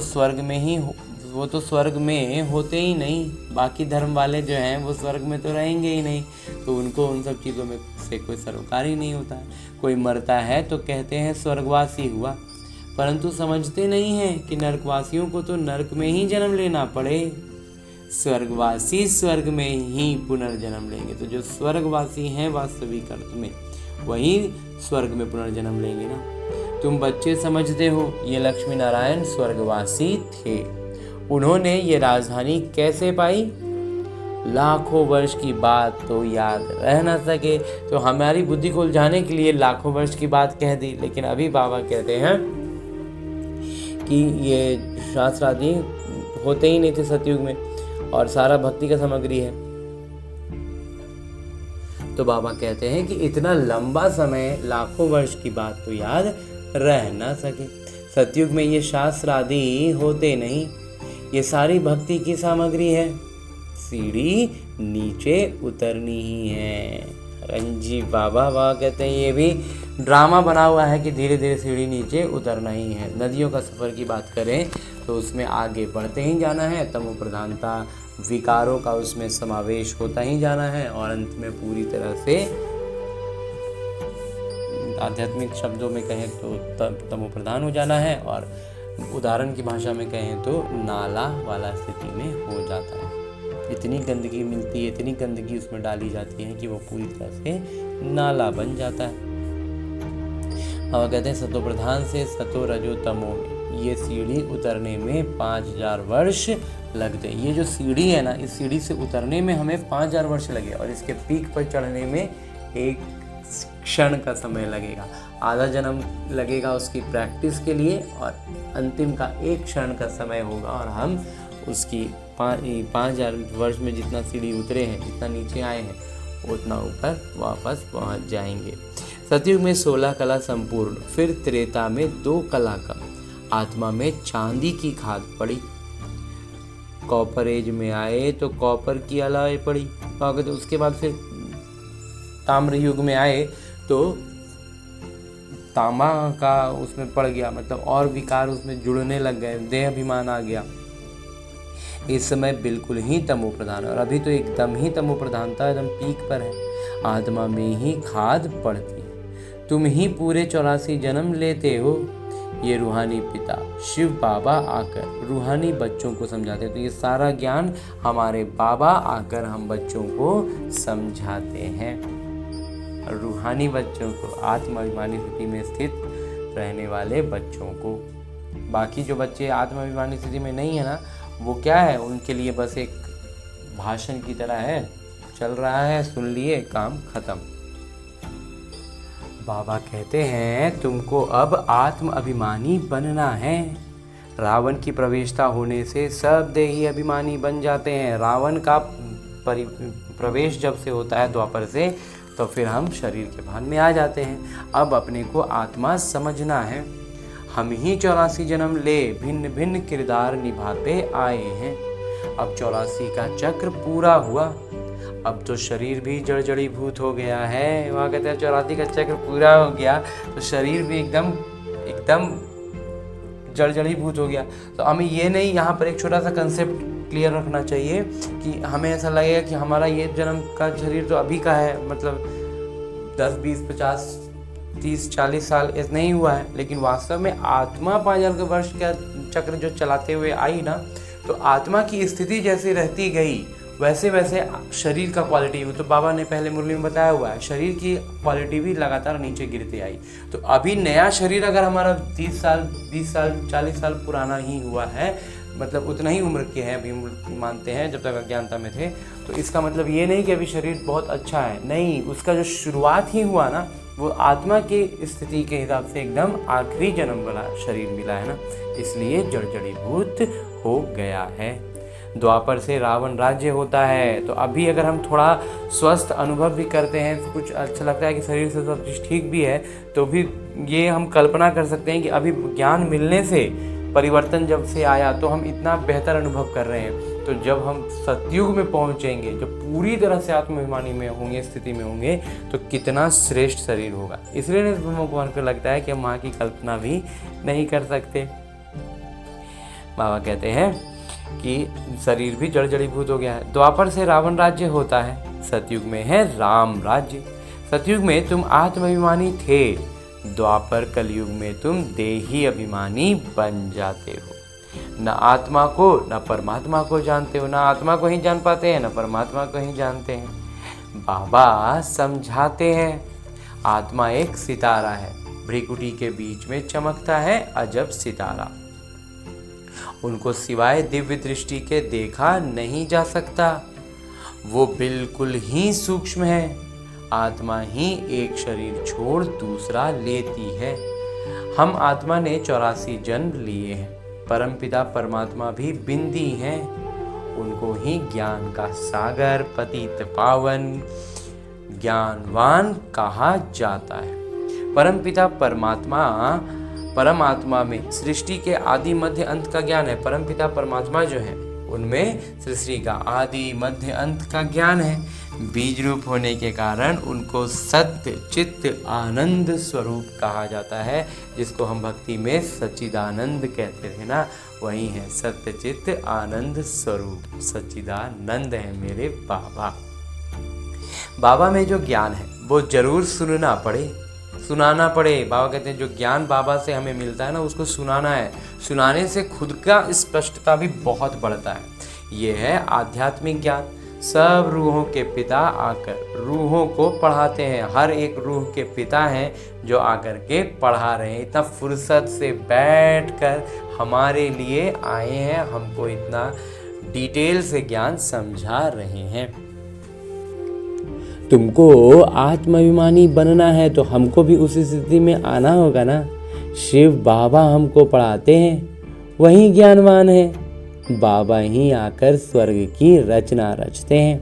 स्वर्ग में होते ही नहीं। बाकी धर्म वाले जो हैं वो स्वर्ग में तो रहेंगे ही नहीं, तो उनको उन सब चीज़ों में से कोई सरोकार ही नहीं होता है। कोई मरता है तो कहते हैं स्वर्गवासी हुआ, परंतु समझते नहीं हैं कि नरकवासियों को तो नरक में ही जन्म लेना पड़े। स्वर्गवासी स्वर्ग में ही पुनर्जन्म लेंगे। तो जो स्वर्गवासी हैं वास्तविक अर्थ में वही स्वर्ग में पुनर्जन्म लेंगे ना। तुम बच्चे समझते हो, ये लक्ष्मी नारायण स्वर्गवासी थे। उन्होंने ये राजधानी कैसे पाई, लाखों वर्ष की बात तो याद रह ना सके, तो हमारी बुद्धि को उलझाने के लिए लाखों वर्ष की बात कह दी। लेकिन अभी बाबा कहते हैं कि ये शास्त्र आदि होते ही नहीं थे सतयुग में, और सारा भक्ति का सामग्री है। तो बाबा कहते हैं कि इतना लंबा समय, लाखों वर्ष की बात तो याद रह ना सके। सतयुग में ये शास्त्र आदि होते नहीं, ये सारी भक्ति की सामग्री है। सीढ़ी नीचे उतरनी ही है। रंजी बाबा कहते हैं ये भी ड्रामा बना हुआ है कि धीरे धीरे सीढ़ी नीचे उतरना ही है। नदियों का सफ़र की बात करें तो उसमें आगे बढ़ते ही जाना है। तमो प्रधानता विकारों का उसमें समावेश होता ही जाना है, और अंत में पूरी तरह से आध्यात्मिक शब्दों में कहें तो तमो प्रधान हो जाना है, और उदाहरण की भाषा में कहें तो नाला वाला स्थिति में हो जाता है। इतनी गंदगी मिलती है, इतनी गंदगी उसमें डाली जाती है कि वो पूरी तरह से नाला बन जाता है। और कहते हैं सतो प्रधान से सतो रजो तमो में ये सीढ़ी उतरने में 5000 वर्ष लगते हैं। ये जो सीढ़ी है ना, इस सीढ़ी से उतरने में हमें 5000 वर्ष लगे, और इसके पीक पर चढ़ने में एक क्षण का समय लगेगा। आधा जन्म लगेगा उसकी प्रैक्टिस के लिए, और अंतिम का एक क्षण का समय होगा, और हम उसकी 5000 वर्ष में जितना सीढ़ी उतरे हैं, जितना नीचे आए हैं, उतना ऊपर वापस पहुंच जाएंगे। सतयुग में 16 कला संपूर्ण, फिर त्रेता में 2 कला का, आत्मा में चांदी की खाद पड़ी। कॉपर एज में आए तो कॉपर की अलाई पड़ी, तो उसके बाद फिर ताम्र युग में आए तो तांबा का उसमें पड़ गया, मतलब और विकार उसमें जुड़ने लग गए, देह अभिमान आ गया। इस समय बिल्कुल ही तमो प्रधान, और अभी तो एकदम ही तमो प्रधानता एकदम पीक पर है। आत्मा में ही खाद पड़ती है। तुम ही पूरे 84 जन्म लेते हो। ये रूहानी पिता शिव बाबा आकर रूहानी बच्चों को समझाते हैं। तो ये सारा ज्ञान हमारे बाबा आकर हम बच्चों को समझाते हैं। रूहानी बच्चों को, आत्माभिमानी स्थिति में स्थित रहने वाले बच्चों को। बाकी जो बच्चे आत्माभिमानी स्थिति में नहीं है ना, वो क्या है, उनके लिए बस एक भाषण की तरह है, चल रहा है, सुन लिए, काम खत्म। बाबा कहते हैं तुमको अब आत्म अभिमानी बनना है। रावण की प्रवेशता होने से सब देही अभिमानी बन जाते हैं। रावण का प्रवेश जब से होता है द्वापर से, तो फिर हम शरीर के भान में आ जाते हैं। अब अपने को आत्मा समझना है। हम ही 84 जन्म ले भिन्न भिन्न किरदार निभाते आए हैं। अब 84 का चक्र पूरा हुआ। अब तो शरीर भी जड़जड़ीभूत हो गया है। वहाँ कहते हैं 84 का चक्र पूरा हो गया तो शरीर भी एकदम जड़जड़ीभूत हो गया। तो हमें ये नहीं, यहाँ पर एक छोटा सा कंसेप्ट क्लियर रखना चाहिए कि हमें ऐसा लगेगा कि हमारा ये जन्म का शरीर तो अभी का है, मतलब 10, 20, 50, 30, 40 साल ऐसा नहीं हुआ है, लेकिन वास्तव में आत्मा 5000 के वर्ष का चक्र जो चलाते हुए आई ना, तो आत्मा की स्थिति जैसे रहती गई वैसे वैसे शरीर का क्वालिटी, तो बाबा ने पहले मुरली में बताया हुआ है, शरीर की क्वालिटी भी लगातार नीचे गिरती आई। तो अभी नया शरीर अगर हमारा 30 साल, 20 साल, 40 साल पुराना ही हुआ है, मतलब उतना ही उम्र के हैं अभी मानते हैं जब तक अज्ञानता में थे, तो इसका मतलब ये नहीं कि अभी शरीर बहुत अच्छा है, नहीं, उसका जो शुरुआत ही हुआ ना, वो आत्मा की स्थिति के हिसाब से एकदम आखिरी जन्म वाला शरीर मिला है ना, इसलिए जड़जड़ीभूत हो गया है। द्वापर से रावण राज्य होता है। तो अभी अगर हम थोड़ा स्वस्थ अनुभव भी करते हैं, तो कुछ अच्छा लगता है कि शरीर से सब चीज़ ठीक भी है, तो भी ये हम कल्पना कर सकते हैं कि अभी ज्ञान मिलने से, परिवर्तन जब से आया, तो हम इतना बेहतर अनुभव कर रहे हैं। तो जब हम सतयुग में पहुंचेंगे, जब पूरी तरह से आत्माभिमानी में होंगे, स्थिति में होंगे, तो कितना श्रेष्ठ शरीर होगा। इसलिए भगवान को लगता है कि हम वहाँ की कल्पना भी नहीं कर सकते। बाबा कहते हैं कि शरीर भी जड़ जड़ीभूत हो गया है। द्वापर से रावण राज्य होता है, सतयुग में है राम राज्य। सतयुग में तुम आत्माभिमानी थे, द्वापर कलयुग में तुम देही अभिमानी बन जाते हो। न आत्मा को न परमात्मा को जानते हो, न आत्मा को ही जान पाते हैं, न परमात्मा को ही जानते हैं। बाबा समझाते हैं, आत्मा एक सितारा है, भ्रिकुटी के बीच में चमकता है अजब सितारा। उनको सिवाय दिव्य दृष्टि के देखा नहीं जा सकता, वो बिल्कुल ही सूक्ष्म है। आत्मा ही एक शरीर छोड़ दूसरा लेती है। हम आत्मा ने 84 जन्म लिए हैं, परमपिता परमात्मा भी बिंदी हैं। उनको ही ज्ञान का सागर, पतित पावन, ज्ञानवान कहा जाता है। परमपिता परमात्मा में सृष्टि के आदि मध्य अंत का ज्ञान है। परमपिता परमात्मा जो है उनमें सृष्टि का आदि मध्य अंत का ज्ञान है। बीज रूप होने के कारण उनको सत्य चित्त आनंद स्वरूप कहा जाता है, जिसको हम भक्ति में सच्चिदानंद कहते थे ना, वही है सत्य चित्त आनंद स्वरूप। सच्चिदानंद है मेरे बाबा। बाबा में जो ज्ञान है वो जरूर सुनाना पड़े। बाबा कहते हैं जो ज्ञान बाबा से हमें मिलता है ना, उसको सुनाना है। सुनाने से खुद का स्पष्टता भी बहुत बढ़ता है। ये है आध्यात्मिक ज्ञान। सब रूहों के पिता आकर रूहों को पढ़ाते हैं। हर एक रूह के पिता हैं जो आकर के पढ़ा रहे हैं। इतना फुर्सत से बैठकर हमारे लिए आए हैं, हमको इतना डिटेल से ज्ञान समझा रहे हैं। तुमको आत्माभिमानी बनना है तो हमको भी उसी स्थिति में आना होगा ना। शिव बाबा हमको पढ़ाते हैं, वही ज्ञानवान है। बाबा ही आकर स्वर्ग की रचना रचते हैं,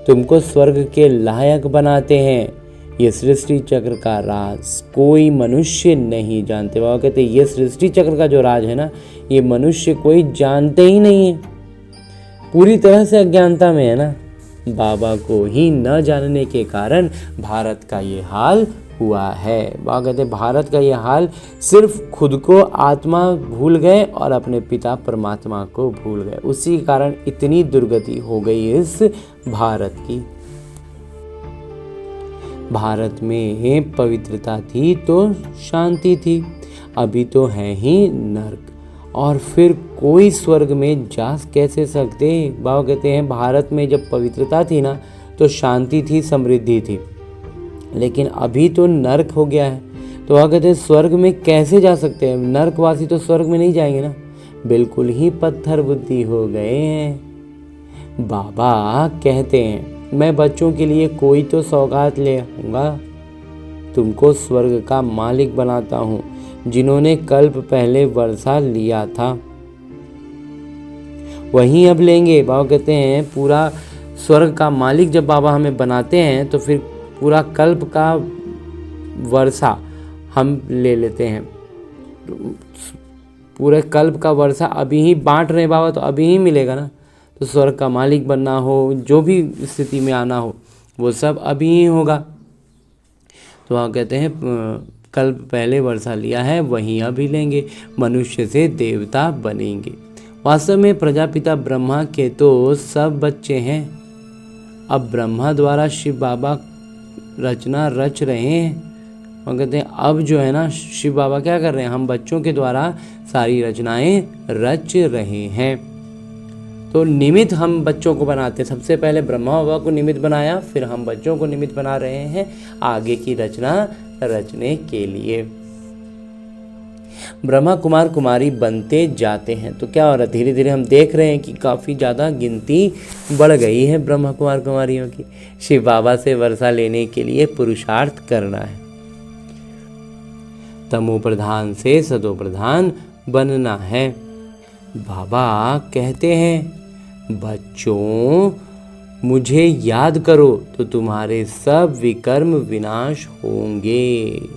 तुमको स्वर्ग के लायक बनाते हैं। ये सृष्टि चक्र का राज कोई मनुष्य नहीं जानते। बाबा कहते हैं ये सृष्टि चक्र का जो राज है ना, ये मनुष्य कोई जानते ही नहीं है, पूरी तरह से अज्ञानता में है ना। बाबा को ही न जानने के कारण भारत का ये हाल हुआ है। बाबा कहते भारत का ये हाल सिर्फ खुद को आत्मा भूल गए और अपने पिता परमात्मा को भूल गए, उसी कारण इतनी दुर्गति हो गई इस भारत की। भारत में पवित्रता थी तो शांति थी, अभी तो है ही नर्क। और फिर कोई स्वर्ग में जा कैसे सकते। बाबा कहते हैं भारत में जब पवित्रता थी ना तो शांति थी, समृद्धि थी, लेकिन अभी तो नर्क हो गया है। तो बाबा कहते हैं स्वर्ग में कैसे जा सकते हैं, नर्कवासी तो स्वर्ग में नहीं जाएंगे ना, बिल्कुल ही पत्थर बुद्धि हो गए हैं। बाबा कहते हैं मैं बच्चों के लिए कोई तो सौगात ले आऊंगा, तुमको स्वर्ग का मालिक बनाता हूँ। जिन्होंने कल्प पहले वर्षा लिया था वहीं अब लेंगे। बाबा कहते हैं पूरा स्वर्ग का मालिक जब बाबा हमें बनाते हैं तो फिर पूरा कल्प का वर्षा हम ले लेते हैं। पूरे कल्प का वर्षा अभी ही बांट रहे बाबा, तो अभी ही मिलेगा ना। तो स्वर्ग का मालिक बनना हो, जो भी स्थिति में आना हो, वो सब अभी ही होगा। तो वहाँ कहते हैं कल्प पहले वर्षा लिया है वहीं अभी लेंगे, मनुष्य से देवता बनेंगे। वास्तव में प्रजापिता ब्रह्मा के तो सब बच्चे हैं। अब ब्रह्मा द्वारा शिव बाबा रचना रच रहे हैं, और कहते हैं अब जो है ना शिव बाबा क्या कर रहे हैं, हम बच्चों के द्वारा सारी रचनाएं रच रहे हैं। तो निमित्त हम बच्चों को बनाते हैं। सबसे पहले ब्रह्मा बाबा को निमित्त बनाया, फिर हम बच्चों को निमित्त बना रहे हैं आगे की रचना रचने के लिए। ब्रह्मा कुमार कुमारी बनते जाते हैं। तो क्या हो रहा है, धीरे धीरे हम देख रहे हैं कि काफ़ी ज़्यादा गिनती बढ़ गई है ब्रह्मा कुमार कुमारियों की। शिव बाबा से वर्षा लेने के लिए पुरुषार्थ करना है। तमो प्रधान से सतो प्रधान बनना है। बाबा कहते हैं, बच्चों मुझे याद करो तो तुम्हारे सब विकर्म विनाश होंगे।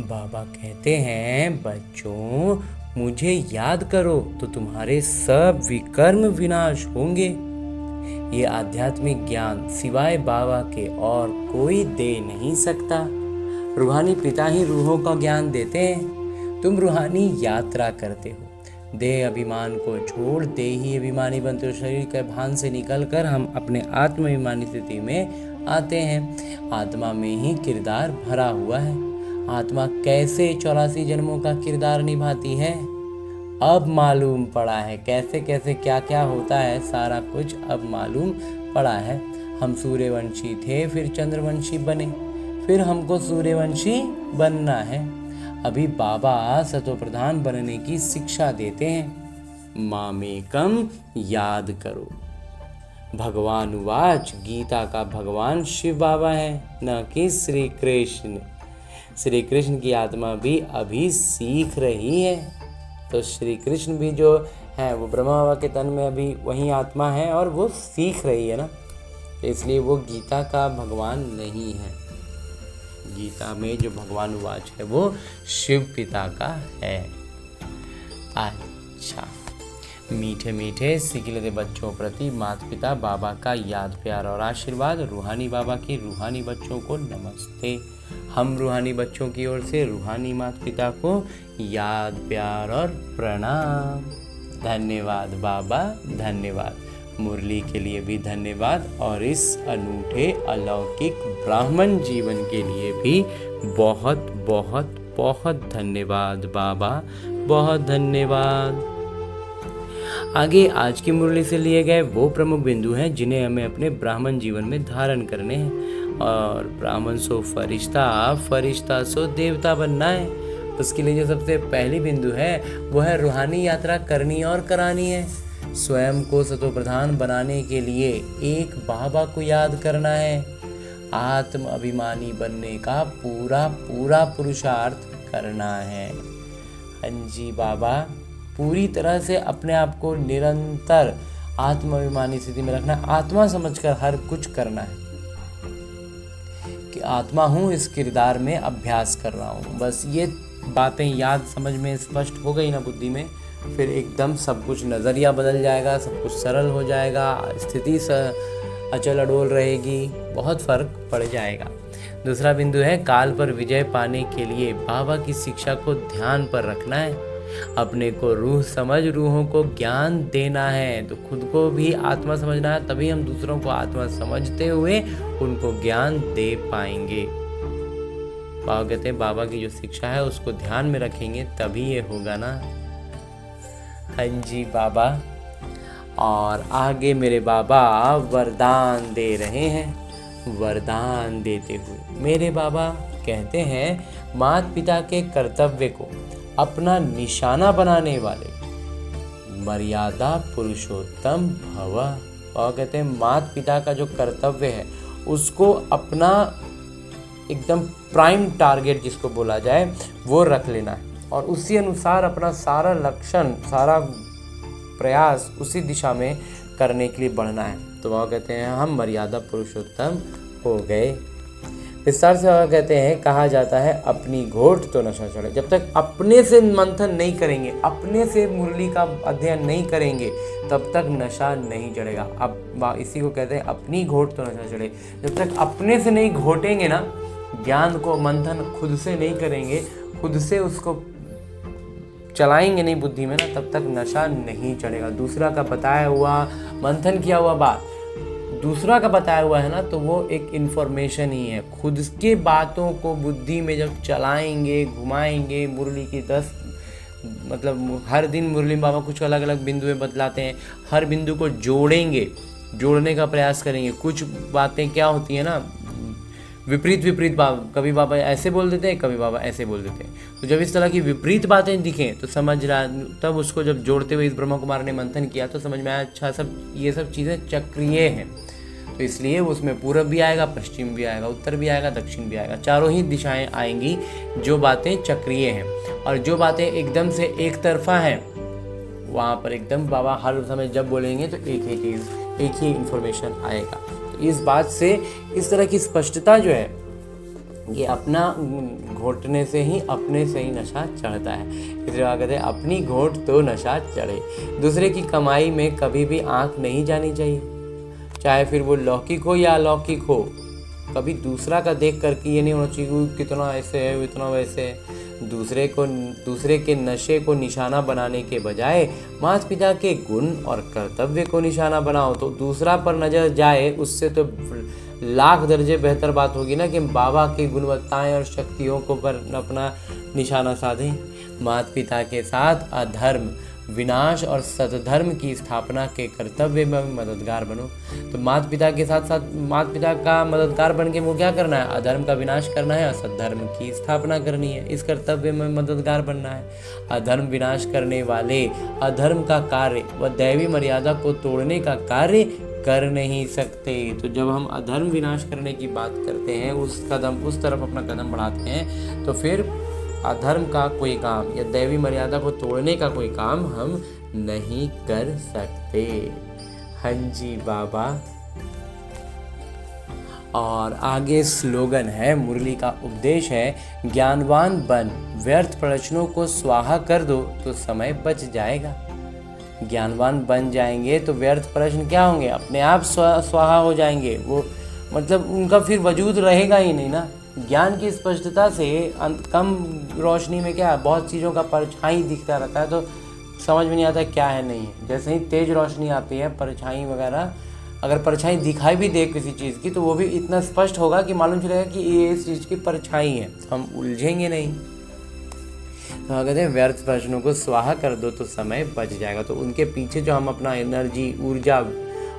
बाबा कहते हैं, बच्चों मुझे याद करो तो तुम्हारे सब विकर्म विनाश होंगे। ये आध्यात्मिक ज्ञान सिवाय बाबा के और कोई दे नहीं सकता। रूहानी पिता ही रूहों का ज्ञान देते हैं। तुम रूहानी यात्रा करते हो, देह अभिमान को छोड़ देही अभिमानी बनते हो। शरीर के भान से निकलकर हम अपने आत्माभिमानी स्थिति में आते हैं। आत्मा में ही किरदार भरा हुआ है। आत्मा कैसे 84 जन्मों का किरदार निभाती है अब मालूम पड़ा है। कैसे कैसे क्या क्या होता है सारा कुछ अब मालूम पड़ा है। हम सूर्यवंशी थे, फिर चंद्रवंशी बने, फिर हमको सूर्यवंशी बनना है। अभी बाबा सतो प्रधान बनने की शिक्षा देते हैं। मामेकम याद करो। भगवान उवाच, गीता का भगवान शिव बाबा है, न कि श्री कृष्ण। श्री कृष्ण की आत्मा भी अभी सीख रही है। तो श्री कृष्ण भी जो है वो ब्रह्मा बाबा के तन में अभी वही आत्मा है और वो सीख रही है ना, इसलिए वो गीता का भगवान नहीं है। गीता में जो भगवान उवाच है वो शिव पिता का है। अच्छा, मीठे मीठे सिकिलते बच्चों प्रति माता पिता बाबा का याद प्यार और आशीर्वाद। रूहानी बाबा के रूहानी बच्चों को नमस्ते। हम रूहानी बच्चों की ओर से रूहानी माता पिता को याद प्यार और प्रणाम। धन्यवाद बाबा, धन्यवाद। मुरली के लिए भी धन्यवाद और इस अनूठे अलौकिक ब्राह्मण जीवन के लिए भी बहुत बहुत बहुत धन्यवाद बाबा, बहुत धन्यवाद। आगे आज की मुरली से लिए गए वो प्रमुख बिंदु हैं जिन्हें हमें अपने ब्राह्मण जीवन में धारण करने हैं। और ब्राह्मण सो फरिश्ता, फरिश्ता सो देवता बनना है। उसके लिए जो सबसे पहली बिंदु है वो है रूहानी यात्रा करनी और करानी है। स्वयं को सतो प्रधान बनाने के लिए एक बाबा को याद करना है। आत्म अभिमानी बनने का पूरा पूरा पुरुषार्थ करना है। हाँ जी बाबा, पूरी तरह से अपने आप को निरंतर आत्म अभिमानी स्थिति में रखना, आत्मा समझकर हर कुछ करना है कि आत्मा हूँ, इस किरदार में अभ्यास कर रहा हूँ। बस ये बातें याद समझ में स्पष्ट हो गई ना बुद्धि में, फिर एकदम सब कुछ नज़रिया बदल जाएगा, सब कुछ सरल हो जाएगा, स्थिति अचल अडोल रहेगी, बहुत फर्क पड़ जाएगा। दूसरा बिंदु है काल पर विजय पाने के लिए बाबा की शिक्षा को ध्यान पर रखना है। अपने को रूह समझ रूहों को ज्ञान देना है। तो खुद को भी आत्मा समझना है, तभी हम दूसरों को आत्मा समझते हुए उनको ज्ञान दे पाएंगे। बाबा कहते हैं बाबा की जो शिक्षा है उसको ध्यान में रखेंगे तभी ये होगा ना। हाँ जी बाबा। और आगे मेरे बाबा वरदान दे रहे हैं। वरदान देते हुए मेरे बाबा कहते हैं माता पिता के कर्तव्य को अपना निशाना बनाने वाले मर्यादा पुरुषोत्तम भव। और कहते हैं माता पिता का जो कर्तव्य है उसको अपना एकदम प्राइम टारगेट जिसको बोला जाए वो रख लेना है और उसी अनुसार अपना सारा लक्षण, सारा प्रयास उसी दिशा में करने के लिए बढ़ना है। तो वह कहते हैं हम मर्यादा पुरुषोत्तम हो गए। विस्तार से वह कहते हैं कहा जाता है अपनी घोट तो नशा चढ़े। जब तक अपने से मंथन नहीं करेंगे, अपने से मुरली का अध्ययन नहीं करेंगे, तब तक नशा नहीं चढ़ेगा। अब इसी को कहते हैं अपनी घोट तो नशा चढ़े। जब तक अपने से नहीं घोटेंगे ना, ज्ञान को मंथन खुद से नहीं करेंगे, खुद से उसको चलाएंगे नहीं बुद्धि में ना, तब तक नशा नहीं चढ़ेगा। दूसरा का बताया हुआ, मंथन किया हुआ बात दूसरा का बताया हुआ है ना, तो वो एक इन्फॉर्मेशन ही है। खुद के बातों को बुद्धि में जब चलाएंगे, घुमाएंगे, मुरली की 10 मतलब हर दिन मुरली बाबा कुछ अलग अलग बिंदुएं बतलाते हैं, हर बिंदु को जोड़ने का प्रयास करेंगे। कुछ बातें क्या होती है ना, विपरीत बात, कभी बाबा ऐसे बोल देते हैं, कभी बाबा ऐसे बोल देते हैं। तो जब इस तरह की विपरीत बातें दिखें तो समझ रहा, तब उसको जब जोड़ते हुए इस ब्रह्मा कुमार ने मंथन किया तो समझ में आया, अच्छा ये सब चीज़ें चक्रीय हैं। तो इसलिए उसमें पूरब भी आएगा, पश्चिम भी आएगा, उत्तर भी आएगा, दक्षिण भी आएगा, चारों ही दिशाएं आएंगी जो बातें चक्रीय हैं। और जो बातें एकदम से एक तरफा हैं, वहाँ पर एकदम बाबा हर समय जब बोलेंगे तो एक ही चीज़, एक ही इन्फॉर्मेशन आएगा। तो इस बात से इस तरह की स्पष्टता जो है, ये अपना घोटने से ही अपने से ही नशा चढ़ता है। इसलिए कहते हैं अपनी घोट तो नशा चढ़े। दूसरे की कमाई में कभी भी आंख नहीं जानी चाहिए, चाहे फिर वो लौकिक हो या अलौकिक हो। कभी दूसरा का देख करके ये नहीं होना चाहिए कितना ऐसे है, इतना वैसे है। दूसरे के नशे को निशाना बनाने के बजाय माता पिता के गुण और कर्तव्य को निशाना बनाओ, तो दूसरा पर नजर जाए, उससे तो लाख दर्जे बेहतर बात होगी ना कि बाबा की गुणवत्ताएं और शक्तियों को पर अपना निशाना साधें। माता पिता के साथ अधर्म विनाश और सतधर्म की स्थापना के कर्तव्य में मददगार बनो। तो माता पिता के साथ साथ माता पिता का मददगार बन के वो क्या करना है, अधर्म का विनाश करना है और सतधर्म की स्थापना करनी है। इस कर्तव्य में मददगार बनना है। अधर्म विनाश करने वाले अधर्म का कार्य व दैवी मर्यादा को तोड़ने का कार्य कर नहीं सकते। तो जब हम अधर्म विनाश करने की बात करते हैं, उस तरफ अपना कदम बढ़ाते हैं, तो फिर अधर्म का कोई काम या दैवी मर्यादा को तोड़ने का कोई काम हम नहीं कर सकते। हाँ जी बाबा। और आगे स्लोगन है, मुरली का उपदेश है, ज्ञानवान बन, व्यर्थ प्रश्नों को स्वाहा कर दो तो समय बच जाएगा। ज्ञानवान बन जाएंगे तो व्यर्थ प्रश्न क्या होंगे, अपने आप स्वाहा हो जाएंगे। वो मतलब उनका फिर वजूद रहेगा ही नहीं ना। ज्ञान की स्पष्टता से कम रोशनी में क्या है, बहुत चीज़ों का परछाई दिखता रहता है, तो समझ में नहीं आता क्या है नहीं है। जैसे ही तेज रोशनी आती है, परछाई वगैरह, अगर परछाई दिखाई भी दे किसी चीज़ की, तो वो भी इतना स्पष्ट होगा कि मालूम चलेगा कि ये इस चीज़ की परछाई है, हम उलझेंगे नहीं। तो कहते हैं व्यर्थ प्रश्नों को स्वाहा कर दो तो समय बच जाएगा। तो उनके पीछे जो हम अपना एनर्जी, ऊर्जा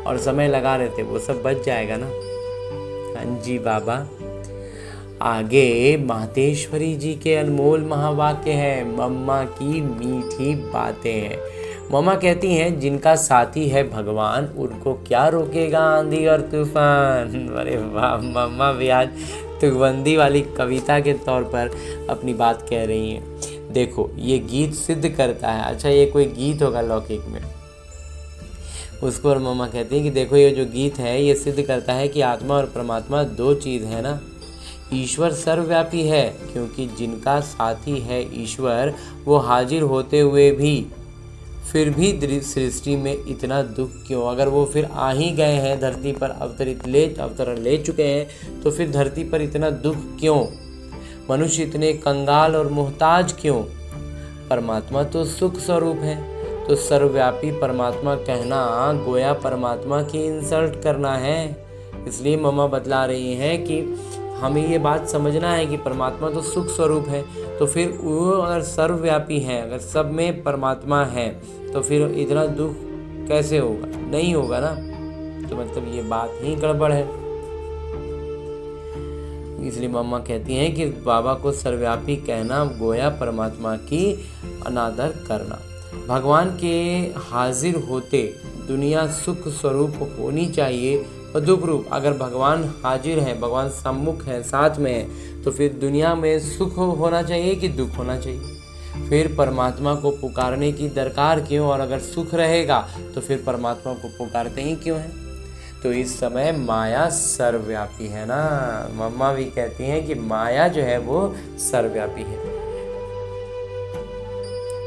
और समय लगा रहे थे, वो सब बच जाएगा ना। हाँ जी बाबा। आगे मातेश्वरी जी के अनमोल महावाक्य है, मम्मा की मीठी बातें हैं। मम्मा कहती हैं, जिनका साथी है भगवान, उनको क्या रोकेगा आंधी और तूफान। अरे वाह, मम्मा भी आज तुकबंदी वाली कविता के तौर पर अपनी बात कह रही हैं। देखो ये गीत सिद्ध करता है, अच्छा ये कोई गीत होगा लौकिक में, उसको और मम्मा कहती है कि देखो ये जो गीत है ये सिद्ध करता है कि आत्मा और परमात्मा दो चीज़ है ना। ईश्वर सर्वव्यापी है, क्योंकि जिनका साथी है ईश्वर, वो हाजिर होते हुए भी फिर भी सृष्टि में इतना दुख क्यों। अगर वो फिर आ ही गए हैं धरती पर, अवतरण ले चुके हैं, तो फिर धरती पर इतना दुख क्यों। मनुष्य इतने कंगाल और मोहताज क्यों। परमात्मा तो सुख स्वरूप है। तो सर्वव्यापी परमात्मा कहना गोया परमात्मा की इंसल्ट करना है। इसलिए मम्मा बतला रही हैं कि हमें ये बात समझना है कि परमात्मा तो सुख स्वरूप है, तो फिर वो अगर सर्वव्यापी है, अगर सब में परमात्मा है, तो फिर इतना दुख कैसे होगा, नहीं होगा ना। तो मतलब ये बात ही गड़बड़ है। इसलिए मम्मा कहती हैं कि बाबा को सर्वव्यापी कहना गोया परमात्मा की अनादर करना। भगवान के हाजिर होते दुनिया सुख स्वरूप होनी चाहिए और दुख रूप। अगर भगवान हाजिर हैं, भगवान सम्मुख हैं, साथ में हैं, तो फिर दुनिया में सुख होना चाहिए कि दुख होना चाहिए। फिर परमात्मा को पुकारने की दरकार क्यों, और अगर सुख रहेगा तो फिर परमात्मा को पुकारते ही क्यों हैं। तो इस समय माया सर्वव्यापी है ना। मम्मा भी कहती हैं कि माया जो है वो सर्वव्यापी है,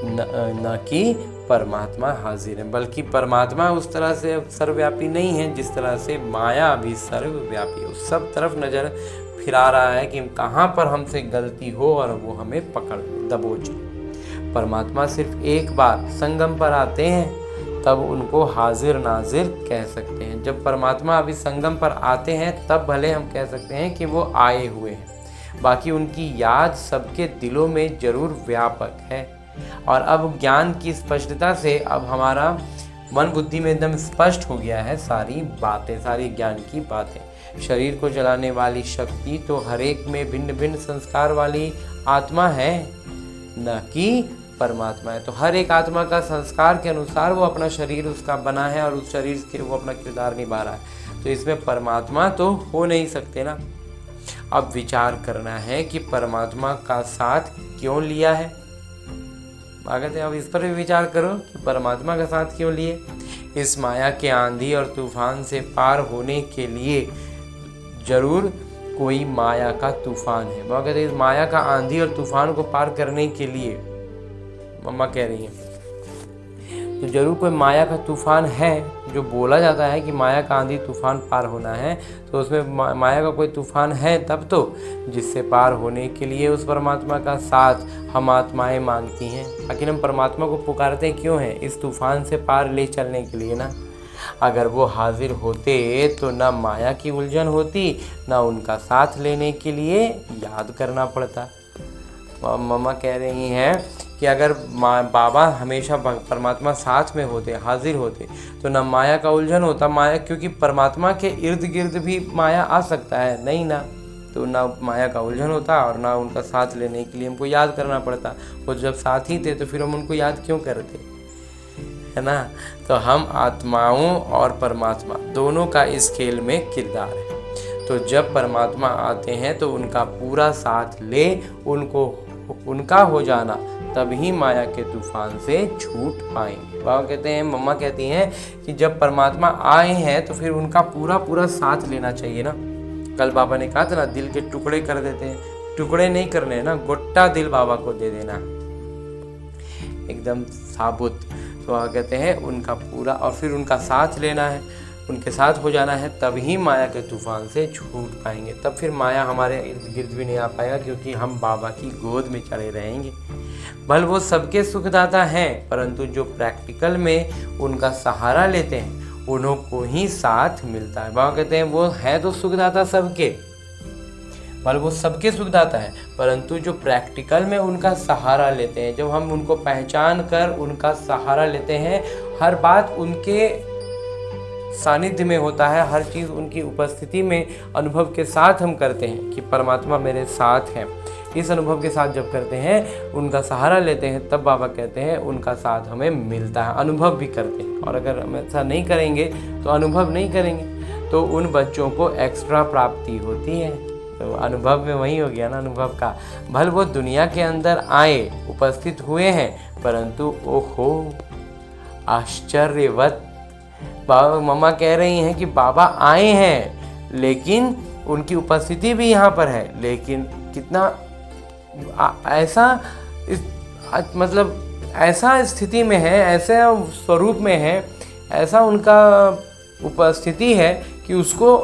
न कि परमात्मा हाजिर है। बल्कि परमात्मा उस तरह से सर्वव्यापी नहीं है जिस तरह से माया भी सर्वव्यापी है। उस सब तरफ नज़र फिरा रहा है कि कहाँ पर हमसे गलती हो और वो हमें पकड़ दबोचे। परमात्मा सिर्फ एक बार संगम पर आते हैं तब उनको हाजिर नाजिर कह सकते हैं। जब परमात्मा अभी संगम पर आते हैं तब भले हम कह सकते हैं कि वो आए हुए हैं, बाकी उनकी याद सबके दिलों में जरूर व्यापक है। और अब ज्ञान की स्पष्टता से अब हमारा मन बुद्धि में एकदम स्पष्ट हो गया है सारी बातें, सारी ज्ञान की बातें। शरीर को चलाने वाली शक्ति तो हर एक में भिन्न भिन्न संस्कार वाली आत्मा है, न कि परमात्मा है। तो हर एक आत्मा का संस्कार के अनुसार वो अपना शरीर उसका बना है और उस शरीर के वो अपना किरदार निभा रहा है। तो इसमें परमात्मा तो हो नहीं सकते ना। अब विचार करना है कि परमात्मा का साथ क्यों लिया है। आगे अब इस पर भी विचार करो कि परमात्मा का साथ क्यों लिए। इस माया के आंधी और तूफान से पार होने के लिए जरूर कोई माया का तूफान है। बाबा कहते हैं इस माया का आंधी और तूफान को पार करने के लिए, मम्मा कह रही हैं, तो जरूर कोई माया का तूफान है। जो बोला जाता है कि माया का आंधी तूफान पार होना है, तो उसमें माया का कोई तूफान है तब तो, जिससे पार होने के लिए उस परमात्मा का साथ हम आत्माएं मांगती हैं। आखिर हम परमात्मा को पुकारते क्यों हैं? इस तूफान से पार ले चलने के लिए ना। अगर वो हाजिर होते तो ना माया की उलझन होती, ना उनका साथ लेने के लिए याद करना पड़ता। मम्मा कह रही हैं कि अगर बाबा हमेशा परमात्मा साथ में होते, हाजिर होते, तो ना माया का उलझन होता। माया, क्योंकि परमात्मा के इर्द गिर्द भी माया आ सकता है, नहीं ना, तो ना माया का उलझन होता और ना उनका साथ लेने के लिए हमको याद करना पड़ता। वो जब साथ ही थे तो फिर हम उनको याद क्यों करते, है ना। तो हम आत्माओं और परमात्मा दोनों का इस खेल में किरदार है। तो जब परमात्मा आते हैं तो उनका पूरा साथ ले, उनका हो जाना, तभी माया के तूफान से छूट पाएंगे। बाबा कहते हैं, मम्मा कहती हैं कि जब परमात्मा आए हैं तो फिर उनका पूरा साथ लेना चाहिए ना। कल बाबा ने कहा था ना, दिल के टुकड़े कर देते हैं, टुकड़े नहीं करने ना, गोट्टा दिल बाबा को दे देना एकदम साबुत। तो बाबा कहते हैं उनका पूरा, और फिर उनका साथ लेना है, उनके साथ हो जाना है, तभी माया के तूफान से छूट पाएंगे। तब फिर माया हमारे इर्द गिर्द भी नहीं आ पाएगा, क्योंकि हम बाबा की गोद में चढ़े रहेंगे। भले वो सबके सुखदाता हैं, परंतु जो प्रैक्टिकल में उनका सहारा लेते हैं उन्हों को ही साथ मिलता है। बाबा कहते हैं वो है तो सुखदाता सबके, भले वो सबके सुखदाता है, परंतु जो प्रैक्टिकल में उनका सहारा लेते हैं, जब हम उनको पहचान कर उनका सहारा लेते हैं, हर बात उनके सानिध्य में होता है, हर चीज़ उनकी उपस्थिति में अनुभव के साथ हम करते हैं कि परमात्मा मेरे साथ है। इस अनुभव के साथ जब करते हैं, उनका सहारा लेते हैं, तब बाबा कहते हैं उनका साथ हमें मिलता है, अनुभव भी करते हैं। और अगर हम ऐसा नहीं करेंगे तो अनुभव नहीं करेंगे, तो उन बच्चों को एक्स्ट्रा प्राप्ति होती है। तो अनुभव में वही हो गया ना, अनुभव का। भले वो दुनिया के अंदर आए, उपस्थित हुए हैं, परंतु ओहो आश्चर्यवत, बाबा मम्मा कह रही हैं कि बाबा आए हैं लेकिन उनकी उपस्थिति भी यहाँ पर है, लेकिन कितना ऐसा मतलब ऐसा स्थिति में है, ऐसे स्वरूप में है, ऐसा उनका उपस्थिति है कि उसको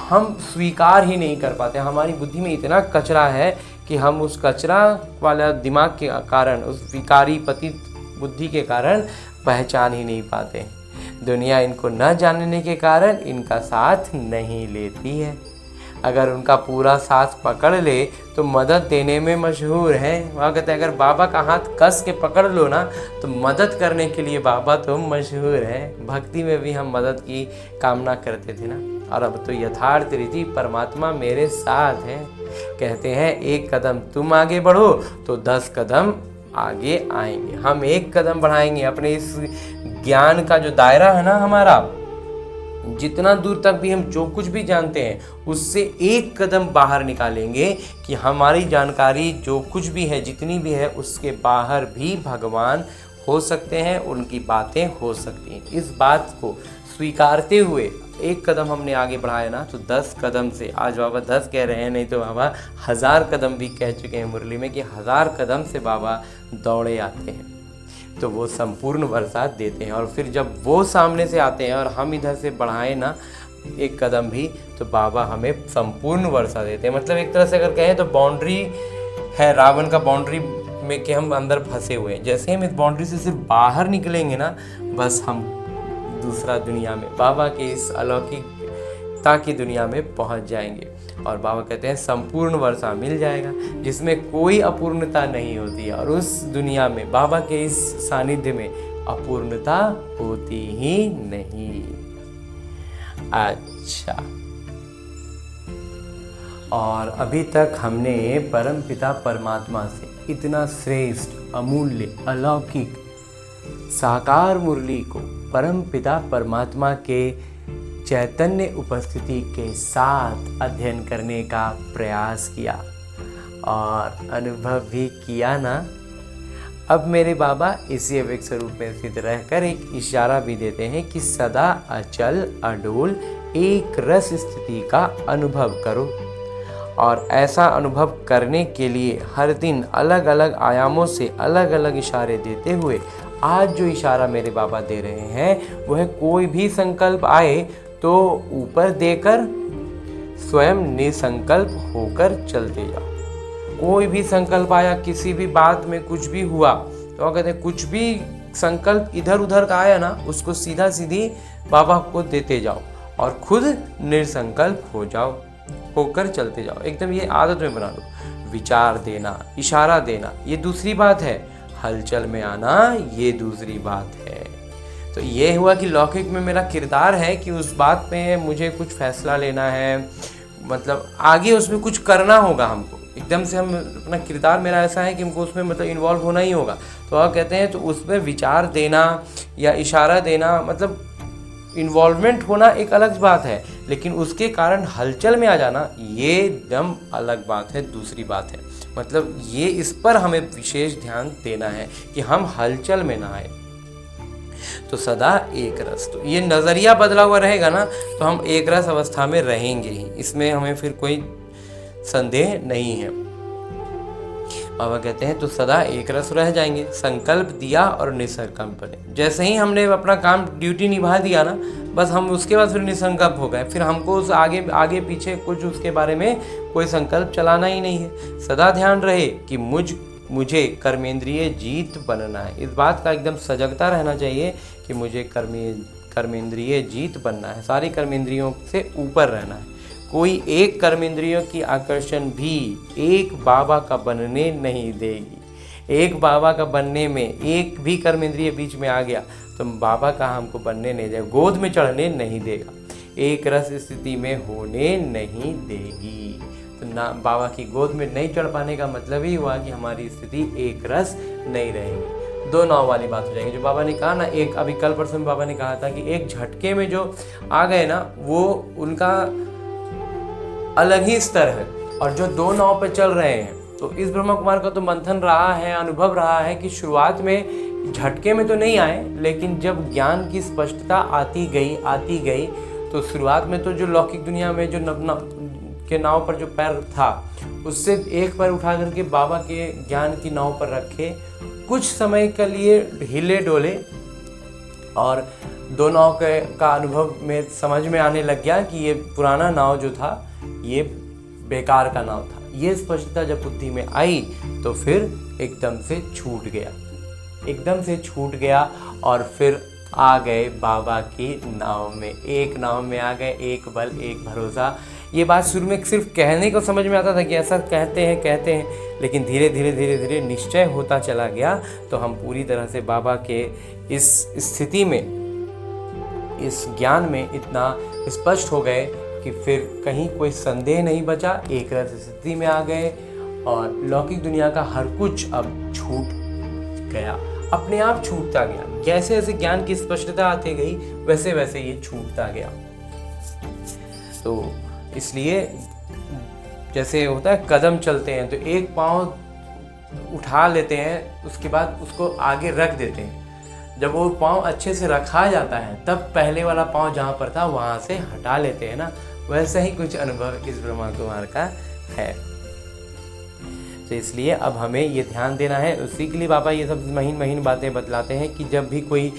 हम स्वीकार ही नहीं कर पाते। हमारी बुद्धि में इतना कचरा है कि हम उस कचरा वाला दिमाग के कारण, उस विकारी पतित बुद्धि के कारण पहचान ही नहीं पाते। दुनिया इनको न जानने के कारण इनका साथ नहीं लेती है। अगर उनका पूरा साथ पकड़ ले तो मदद देने में मशहूर है। वहाँ कहते हैं अगर बाबा का हाथ कस के पकड़ लो ना तो मदद करने के लिए बाबा तो मशहूर है। भक्ति में भी हम मदद की कामना करते थे ना, और अब तो यथार्थ रीति परमात्मा मेरे साथ है। कहते हैं एक कदम तुम आगे बढ़ो तो 10 कदम आगे आएंगे। हम एक कदम बढ़ाएंगे अपने इस ज्ञान का जो दायरा है ना हमारा, जितना दूर तक भी हम जो कुछ भी जानते हैं उससे एक कदम बाहर निकालेंगे कि हमारी जानकारी जो कुछ भी है, जितनी भी है, उसके बाहर भी भगवान हो सकते हैं, उनकी बातें हो सकती हैं। इस बात को स्वीकारते हुए एक कदम हमने आगे बढ़ाया ना तो 10 कदम से, आज बाबा 10 कह रहे हैं, नहीं तो बाबा 1000 कदम भी कह चुके हैं मुरली में कि 1000 कदम से बाबा दौड़े आते हैं, तो वो संपूर्ण वर्षा देते हैं। और फिर जब वो सामने से आते हैं और हम इधर से बढ़ाएं ना एक कदम भी, तो बाबा हमें संपूर्ण वर्षा देते हैं। मतलब एक तरह से अगर कहें तो बाउंड्री है, रावण का बाउंड्री में के हम अंदर फंसे हुए हैं। जैसे हम इस बाउंड्री से सिर्फ बाहर निकलेंगे ना, बस हम दूसरा दुनिया में, बाबा के इस अलौकिकता की दुनिया में पहुंच जाएंगे। और बाबा कहते हैं संपूर्ण वर्षा मिल जाएगा जिसमें कोई अपूर्णता नहीं होती है, और उस दुनिया में बाबा के इस सानिध्य में अपूर्णता होती ही नहीं। अच्छा, और अभी तक हमने परम पिता परमात्मा से इतना श्रेष्ठ, अमूल्य, अलौकिक साकार मुरली को परम पिता परमात्मा के चैतन्य उपस्थिति के साथ अध्ययन करने का प्रयास किया और अनुभव भी किया ना। अब मेरे बाबा इसी अव्यक्त स्वरूप में स्थित रहकर एक इशारा भी देते हैं कि सदा अचल अडोल एक रस स्थिति का अनुभव करो। और ऐसा अनुभव करने के लिए हर दिन अलग अलग आयामों से अलग अलग इशारे देते हुए आज जो इशारा मेरे बाबा दे रहे हैं वह कोई भी संकल्प आए तो ऊपर देकर स्वयं निसंकल्प होकर चलते जाओ। कोई भी संकल्प आया, किसी भी बात में कुछ भी हुआ, तो कहते हैं कुछ भी संकल्प इधर उधर का आया ना, उसको सीधा सीधी बाबा को देते जाओ और खुद निर्संकल्प हो जाओ, होकर चलते जाओ। एकदम ये आदत में बना लो। विचार देना, इशारा देना, ये दूसरी बात है। हलचल में आना, ये दूसरी बात है। तो ये हुआ कि लौकिक में मेरा किरदार है कि उस बात पे मुझे कुछ फैसला लेना है, मतलब आगे उसमें कुछ करना होगा हमको। एकदम से हम अपना किरदार मेरा ऐसा है कि हमको उसमें मतलब इन्वॉल्व होना ही होगा। तो आप कहते हैं तो उसमें विचार देना या इशारा देना, मतलब इन्वॉल्वमेंट होना एक अलग बात है, लेकिन उसके कारण हलचल में आ जाना ये एकदम अलग बात है, दूसरी बात है। मतलब ये इस पर हमें विशेष ध्यान देना है कि हम हलचल में ना आए। तो सदा एक रस, तो ये नज़रिया बदला हुआ रहेगा ना, तो हम एक रस अवस्था में रहेंगे ही, इसमें हमें फिर कोई संदेह नहीं है। बाबा कहते हैं तो सदा एक रस रह जाएंगे। संकल्प दिया और निसंकल्प बने। जैसे ही हमने अपना काम ड्यूटी निभा दिया ना, बस हम उसके बाद फिर निसंकल्प हो गए। फिर हमको उस आगे पीछे कुछ उसके बारे में कोई संकल्प चलाना ही नहीं है। सदा ध्यान रहे कि मुझे कर्मेंद्रिय जीत बनना है। इस बात का एकदम सजगता रहना चाहिए कि मुझे कर्मेंद्रिय जीत बनना है। सारी कर्मेंद्रियों से ऊपर रहना है। कोई एक कर्मेंद्रियों की आकर्षण भी एक बाबा का बनने नहीं देगी। एक बाबा का बनने में एक भी कर्मेंद्रिय बीच में आ गया तो बाबा का हमको बनने नहीं देगा, गोद में चढ़ने नहीं देगा, एक रस स्थिति में होने नहीं देगी। तो ना, बाबा की गोद में नहीं चढ़ पाने का मतलब ही हुआ कि हमारी स्थिति एक रस नहीं रहेगी, दो नाव वाली बात हो जाएगी। जो बाबा ने कहा ना, एक अभी कल परसों में बाबा ने कहा था कि एक झटके में जो आ गए ना, वो उनका अलग ही स्तर है। और जो दो नाव पे चल रहे हैं, तो इस ब्रह्मा कुमार का तो मंथन रहा है, अनुभव रहा है कि शुरुआत में झटके में तो नहीं आए, लेकिन जब ज्ञान की स्पष्टता आती गई तो शुरुआत में तो जो लौकिक दुनिया में जो के नाव पर जो पैर था, उससे एक पैर उठा करके बाबा के ज्ञान की नाव पर रखे, कुछ समय के लिए हिले डोले और दो नाव का अनुभव में समझ में आने लग गया कि ये पुराना नाव जो था ये बेकार का नाव था। ये स्पष्टता जब बुद्धि में आई तो फिर एकदम से छूट गया और फिर आ गए बाबा की नाव में। एक नाव में आ गए, एक बल एक भरोसा। ये बात शुरू में सिर्फ कहने को समझ में आता था कि ऐसा कहते हैं, लेकिन धीरे धीरे निश्चय होता चला गया। तो हम पूरी तरह से बाबा के इस स्थिति में, इस ज्ञान में इतना स्पष्ट हो गए कि फिर कहीं कोई संदेह नहीं बचा। एक रस स्थिति में आ गए और लौकिक दुनिया का हर कुछ अब छूट गया, अपने आप छूटता गया। जैसे जैसे ज्ञान की स्पष्टता आती गई वैसे वैसे ये छूटता गया। तो इसलिए जैसे होता है, कदम चलते हैं तो एक पाँव उठा लेते हैं, उसके बाद उसको आगे रख देते हैं। जब वो पाँव अच्छे से रखा जाता है तब पहले वाला पाँव जहाँ पर था वहाँ से हटा लेते हैं ना। वैसा ही कुछ अनुभव इस ब्रह्मा कुमार का है। तो इसलिए अब हमें ये ध्यान देना है। उसी के लिए बाबा ये सब महीन बातें बतलाते हैं कि जब भी कोई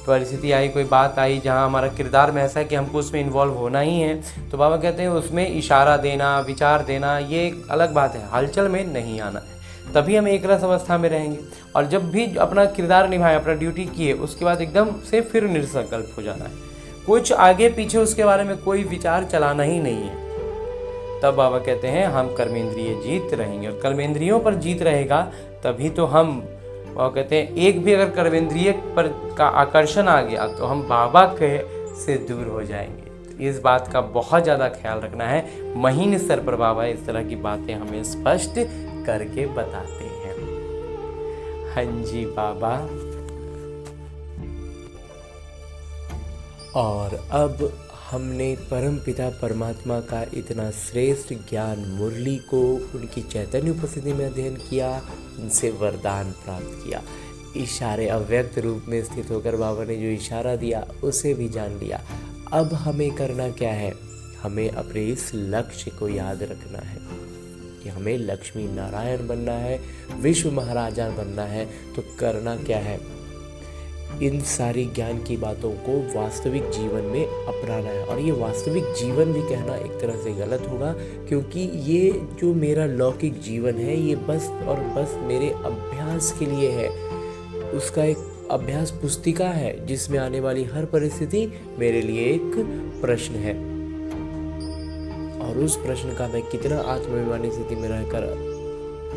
परिस्थिति आई, कोई बात आई जहाँ हमारा किरदार में ऐसा है कि हमको उसमें इन्वॉल्व होना ही है, तो बाबा कहते हैं उसमें इशारा देना, विचार देना, ये एक अलग बात है। हलचल में नहीं आना है। तभी हम एक रस अवस्था में रहेंगे। और जब भी अपना किरदार निभाएं, अपना ड्यूटी किए, उसके बाद एकदम से फिर निसंकल्प हो जाना है, कुछ आगे पीछे उसके बारे में कोई विचार चलाना ही नहीं है। तब बाबा कहते हैं हम कर्मेंद्रिय जीत रहेंगे, और कर्मेंद्रियों पर जीत रहेगा तभी तो हम, बाबा कहते हैं एक भी अगर कर्मेंद्रिय पर का आकर्षण आ गया तो हम बाबा के से दूर हो जाएंगे। तो इस बात का बहुत ज़्यादा ख्याल रखना है। महीन स्तर पर बाबा इस तरह की बातें हमें स्पष्ट करके बताते हैं। हाँ जी बाबा। और अब हमने परमपिता परमात्मा का इतना श्रेष्ठ ज्ञान मुरली को उनकी चैतन्य उपस्थिति में अध्ययन किया, उनसे वरदान प्राप्त किया। इशारे अव्यक्त रूप में स्थित होकर बाबा ने जो इशारा दिया उसे भी जान लिया। अब हमें करना क्या है? हमें अपने इस लक्ष्य को याद रखना है कि हमें लक्ष्मी नारायण बनना है, विश्व महाराजा बनना है। तो करना क्या है? इन सारी ज्ञान की बातों को वास्तविक जीवन में अपनाना है। और ये वास्तविक जीवन भी कहना एक तरह से गलत होगा, क्योंकि ये जो मेरा लौकिक जीवन है ये बस और बस मेरे अभ्यास के लिए है। उसका एक अभ्यास पुस्तिका है जिसमें आने वाली हर परिस्थिति मेरे लिए एक प्रश्न है, और उस प्रश्न का मैं कितना आत्माभिमानी स्थिति में रहकर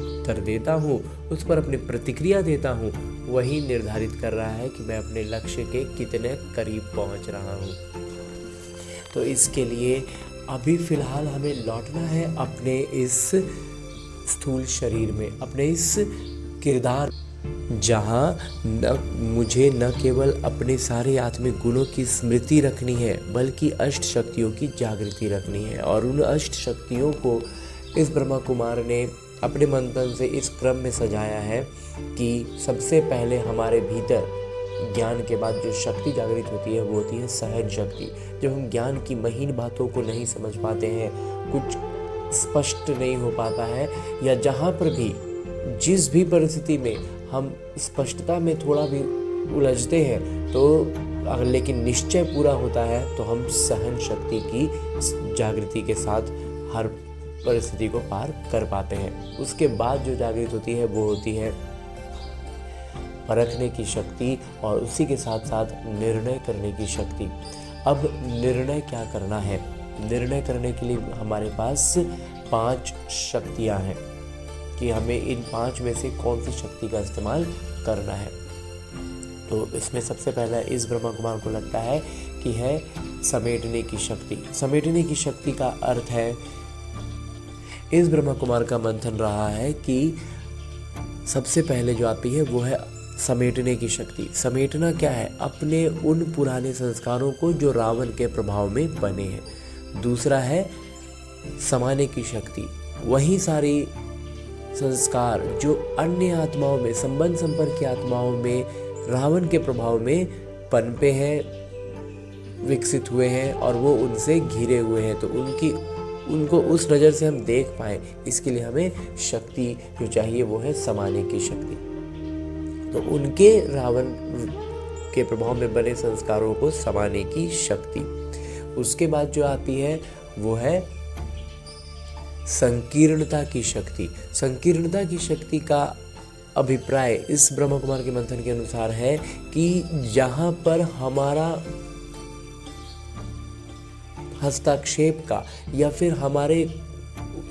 उत्तर देता हूँ, उस पर अपनी प्रतिक्रिया देता हूँ, वही निर्धारित कर रहा है कि मैं अपने लक्ष्य के कितने करीब पहुँच रहा हूँ। तो इसके लिए अभी फिलहाल हमें लौटना है अपने इस स्थूल शरीर में, अपने इस किरदार, जहाँ मुझे न केवल अपने सारे आत्मिक गुणों की स्मृति रखनी है बल्कि अष्ट शक्तियों की जागृति रखनी है। और उन अष्ट शक्तियों को इस ब्रह्मा कुमार ने अपने मंथन से इस क्रम में सजाया है कि सबसे पहले हमारे भीतर ज्ञान के बाद जो शक्ति जागृत होती है वो होती है सहज शक्ति। जब हम ज्ञान की महीन बातों को नहीं समझ पाते हैं, कुछ स्पष्ट नहीं हो पाता है, या जहाँ पर भी जिस भी परिस्थिति में हम स्पष्टता में थोड़ा भी उलझते हैं, तो लेकिन निश्चय पूरा होता है, तो हम सहन शक्ति की जागृति के साथ हर परिस्थिति को पार कर पाते हैं। उसके बाद जो जागृत होती है वो होती है परखने की शक्ति, और उसी के साथ साथ निर्णय करने की शक्ति। अब निर्णय क्या करना है? निर्णय करने के लिए हमारे पास 5 शक्तियां हैं कि हमें इन 5 में से कौन सी शक्ति का इस्तेमाल करना है। तो इसमें सबसे पहला इस ब्रह्मा कुमार को लगता है कि है समेटने की शक्ति। समेटने की शक्ति का अर्थ है, इस ब्रह्मा कुमार का मंथन रहा है कि सबसे पहले जो आती है वो है समेटने की शक्ति। समेटना क्या है? अपने उन पुराने संस्कारों को जो रावण के प्रभाव में बने हैं। दूसरा है समाने की शक्ति, वही सारी संस्कार जो अन्य आत्माओं में, संबंध संपर्क की आत्माओं में रावण के प्रभाव में पनपे हैं, विकसित हुए हैं, और वो उनसे घिरे हुए हैं, तो उनको उस नज़र से हम देख पाएं, इसके लिए हमें शक्ति जो चाहिए वो है समाने की शक्ति। तो उनके रावण के प्रभाव में बने संस्कारों को समाने की शक्ति। उसके बाद जो आती है वो है संकीर्णता की शक्ति। संकीर्णता की शक्ति का अभिप्राय इस ब्रह्मा कुमार के मंथन के अनुसार है कि जहाँ पर हमारा हस्तक्षेप का या फिर हमारे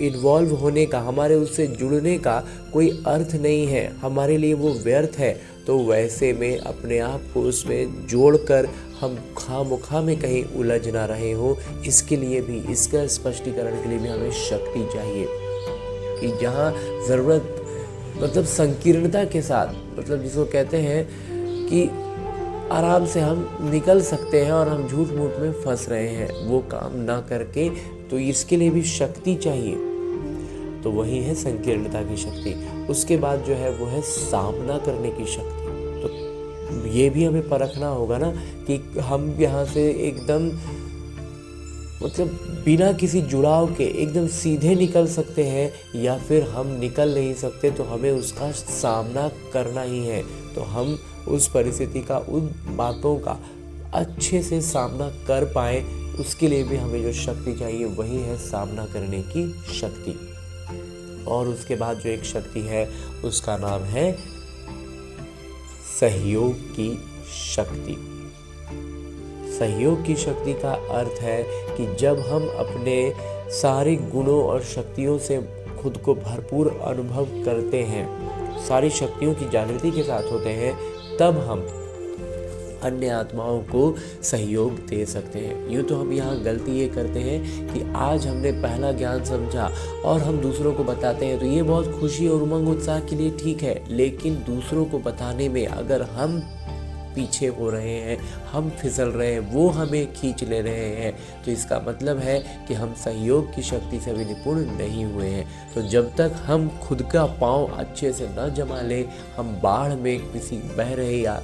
इन्वॉल्व होने का, हमारे उससे जुड़ने का कोई अर्थ नहीं है, हमारे लिए वो व्यर्थ है, तो वैसे में अपने आप को उसमें जोड़कर हम खामोखा में कहीं उलझ ना रहे हो, इसके लिए भी, इसका स्पष्टीकरण के लिए भी हमें शक्ति चाहिए कि जहाँ ज़रूरत, मतलब संकीर्णता के साथ, मतलब जिसको कहते हैं कि आराम से हम निकल सकते हैं और हम झूठ मूठ में फंस रहे हैं, वो काम ना करके, तो इसके लिए भी शक्ति चाहिए। तो वही है संकीर्णता की शक्ति। उसके बाद जो है वो है सामना करने की शक्ति। तो ये भी हमें परखना होगा ना कि हम यहाँ से एकदम, मतलब बिना किसी जुड़ाव के एकदम सीधे निकल सकते हैं या फिर हम निकल नहीं सकते, तो हमें उसका सामना करना ही है। तो हम उस परिस्थिति का, उन बातों का अच्छे से सामना कर पाए, उसके लिए भी हमें जो शक्ति चाहिए वही है सामना करने की शक्ति। और उसके बाद जो एक शक्ति है उसका नाम है सहयोग की शक्ति। सहयोग की शक्ति का अर्थ है कि जब हम अपने सारे गुणों और शक्तियों से खुद को भरपूर अनुभव करते हैं, सारी शक्तियों की जागृति के साथ होते हैं, तब हम अन्य आत्माओं को सहयोग दे सकते हैं। यूँ तो हम यहाँ गलती ये करते हैं कि आज हमने पहला ज्ञान समझा और हम दूसरों को बताते हैं, तो ये बहुत खुशी और उमंग उत्साह के लिए ठीक है, लेकिन दूसरों को बताने में अगर हम पीछे हो रहे हैं, हम फिसल रहे हैं, वो हमें खींच ले रहे हैं, तो इसका मतलब है कि हम सहयोग की शक्ति से भी निपुण नहीं हुए हैं। तो जब तक हम खुद का पाँव अच्छे से न जमा लें, हम बाढ़ में किसी बह रहे या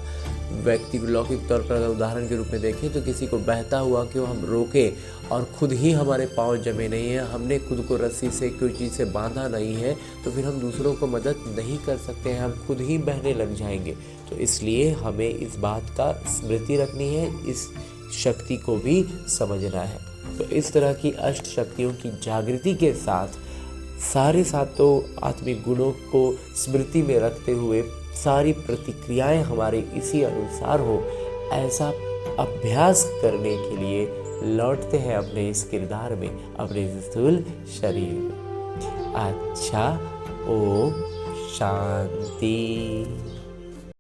व्यक्ति को लौकिक तौर पर अगर उदाहरण के रूप में देखें तो किसी को बहता हुआ क्यों हम रोकें और खुद ही हमारे पाँव जमे नहीं हैं, हमने खुद को रस्सी से कोई चीज़ से बांधा नहीं है, तो फिर हम दूसरों को मदद नहीं कर सकते हैं, हम खुद ही बहने लग जाएंगे। तो इसलिए हमें इस बात का स्मृति रखनी है, इस शक्ति को भी समझना है। तो इस तरह की अष्ट शक्तियों की जागृति के साथ सारे सातों आत्मिक गुणों को स्मृति में रखते हुए सारी प्रतिक्रियाएं हमारे इसी अनुसार हो, ऐसा अभ्यास करने के लिए लौटते हैं अपने इस किरदार में, अपने इस स्थूल शरीर में। अच्छा, ओम शांति।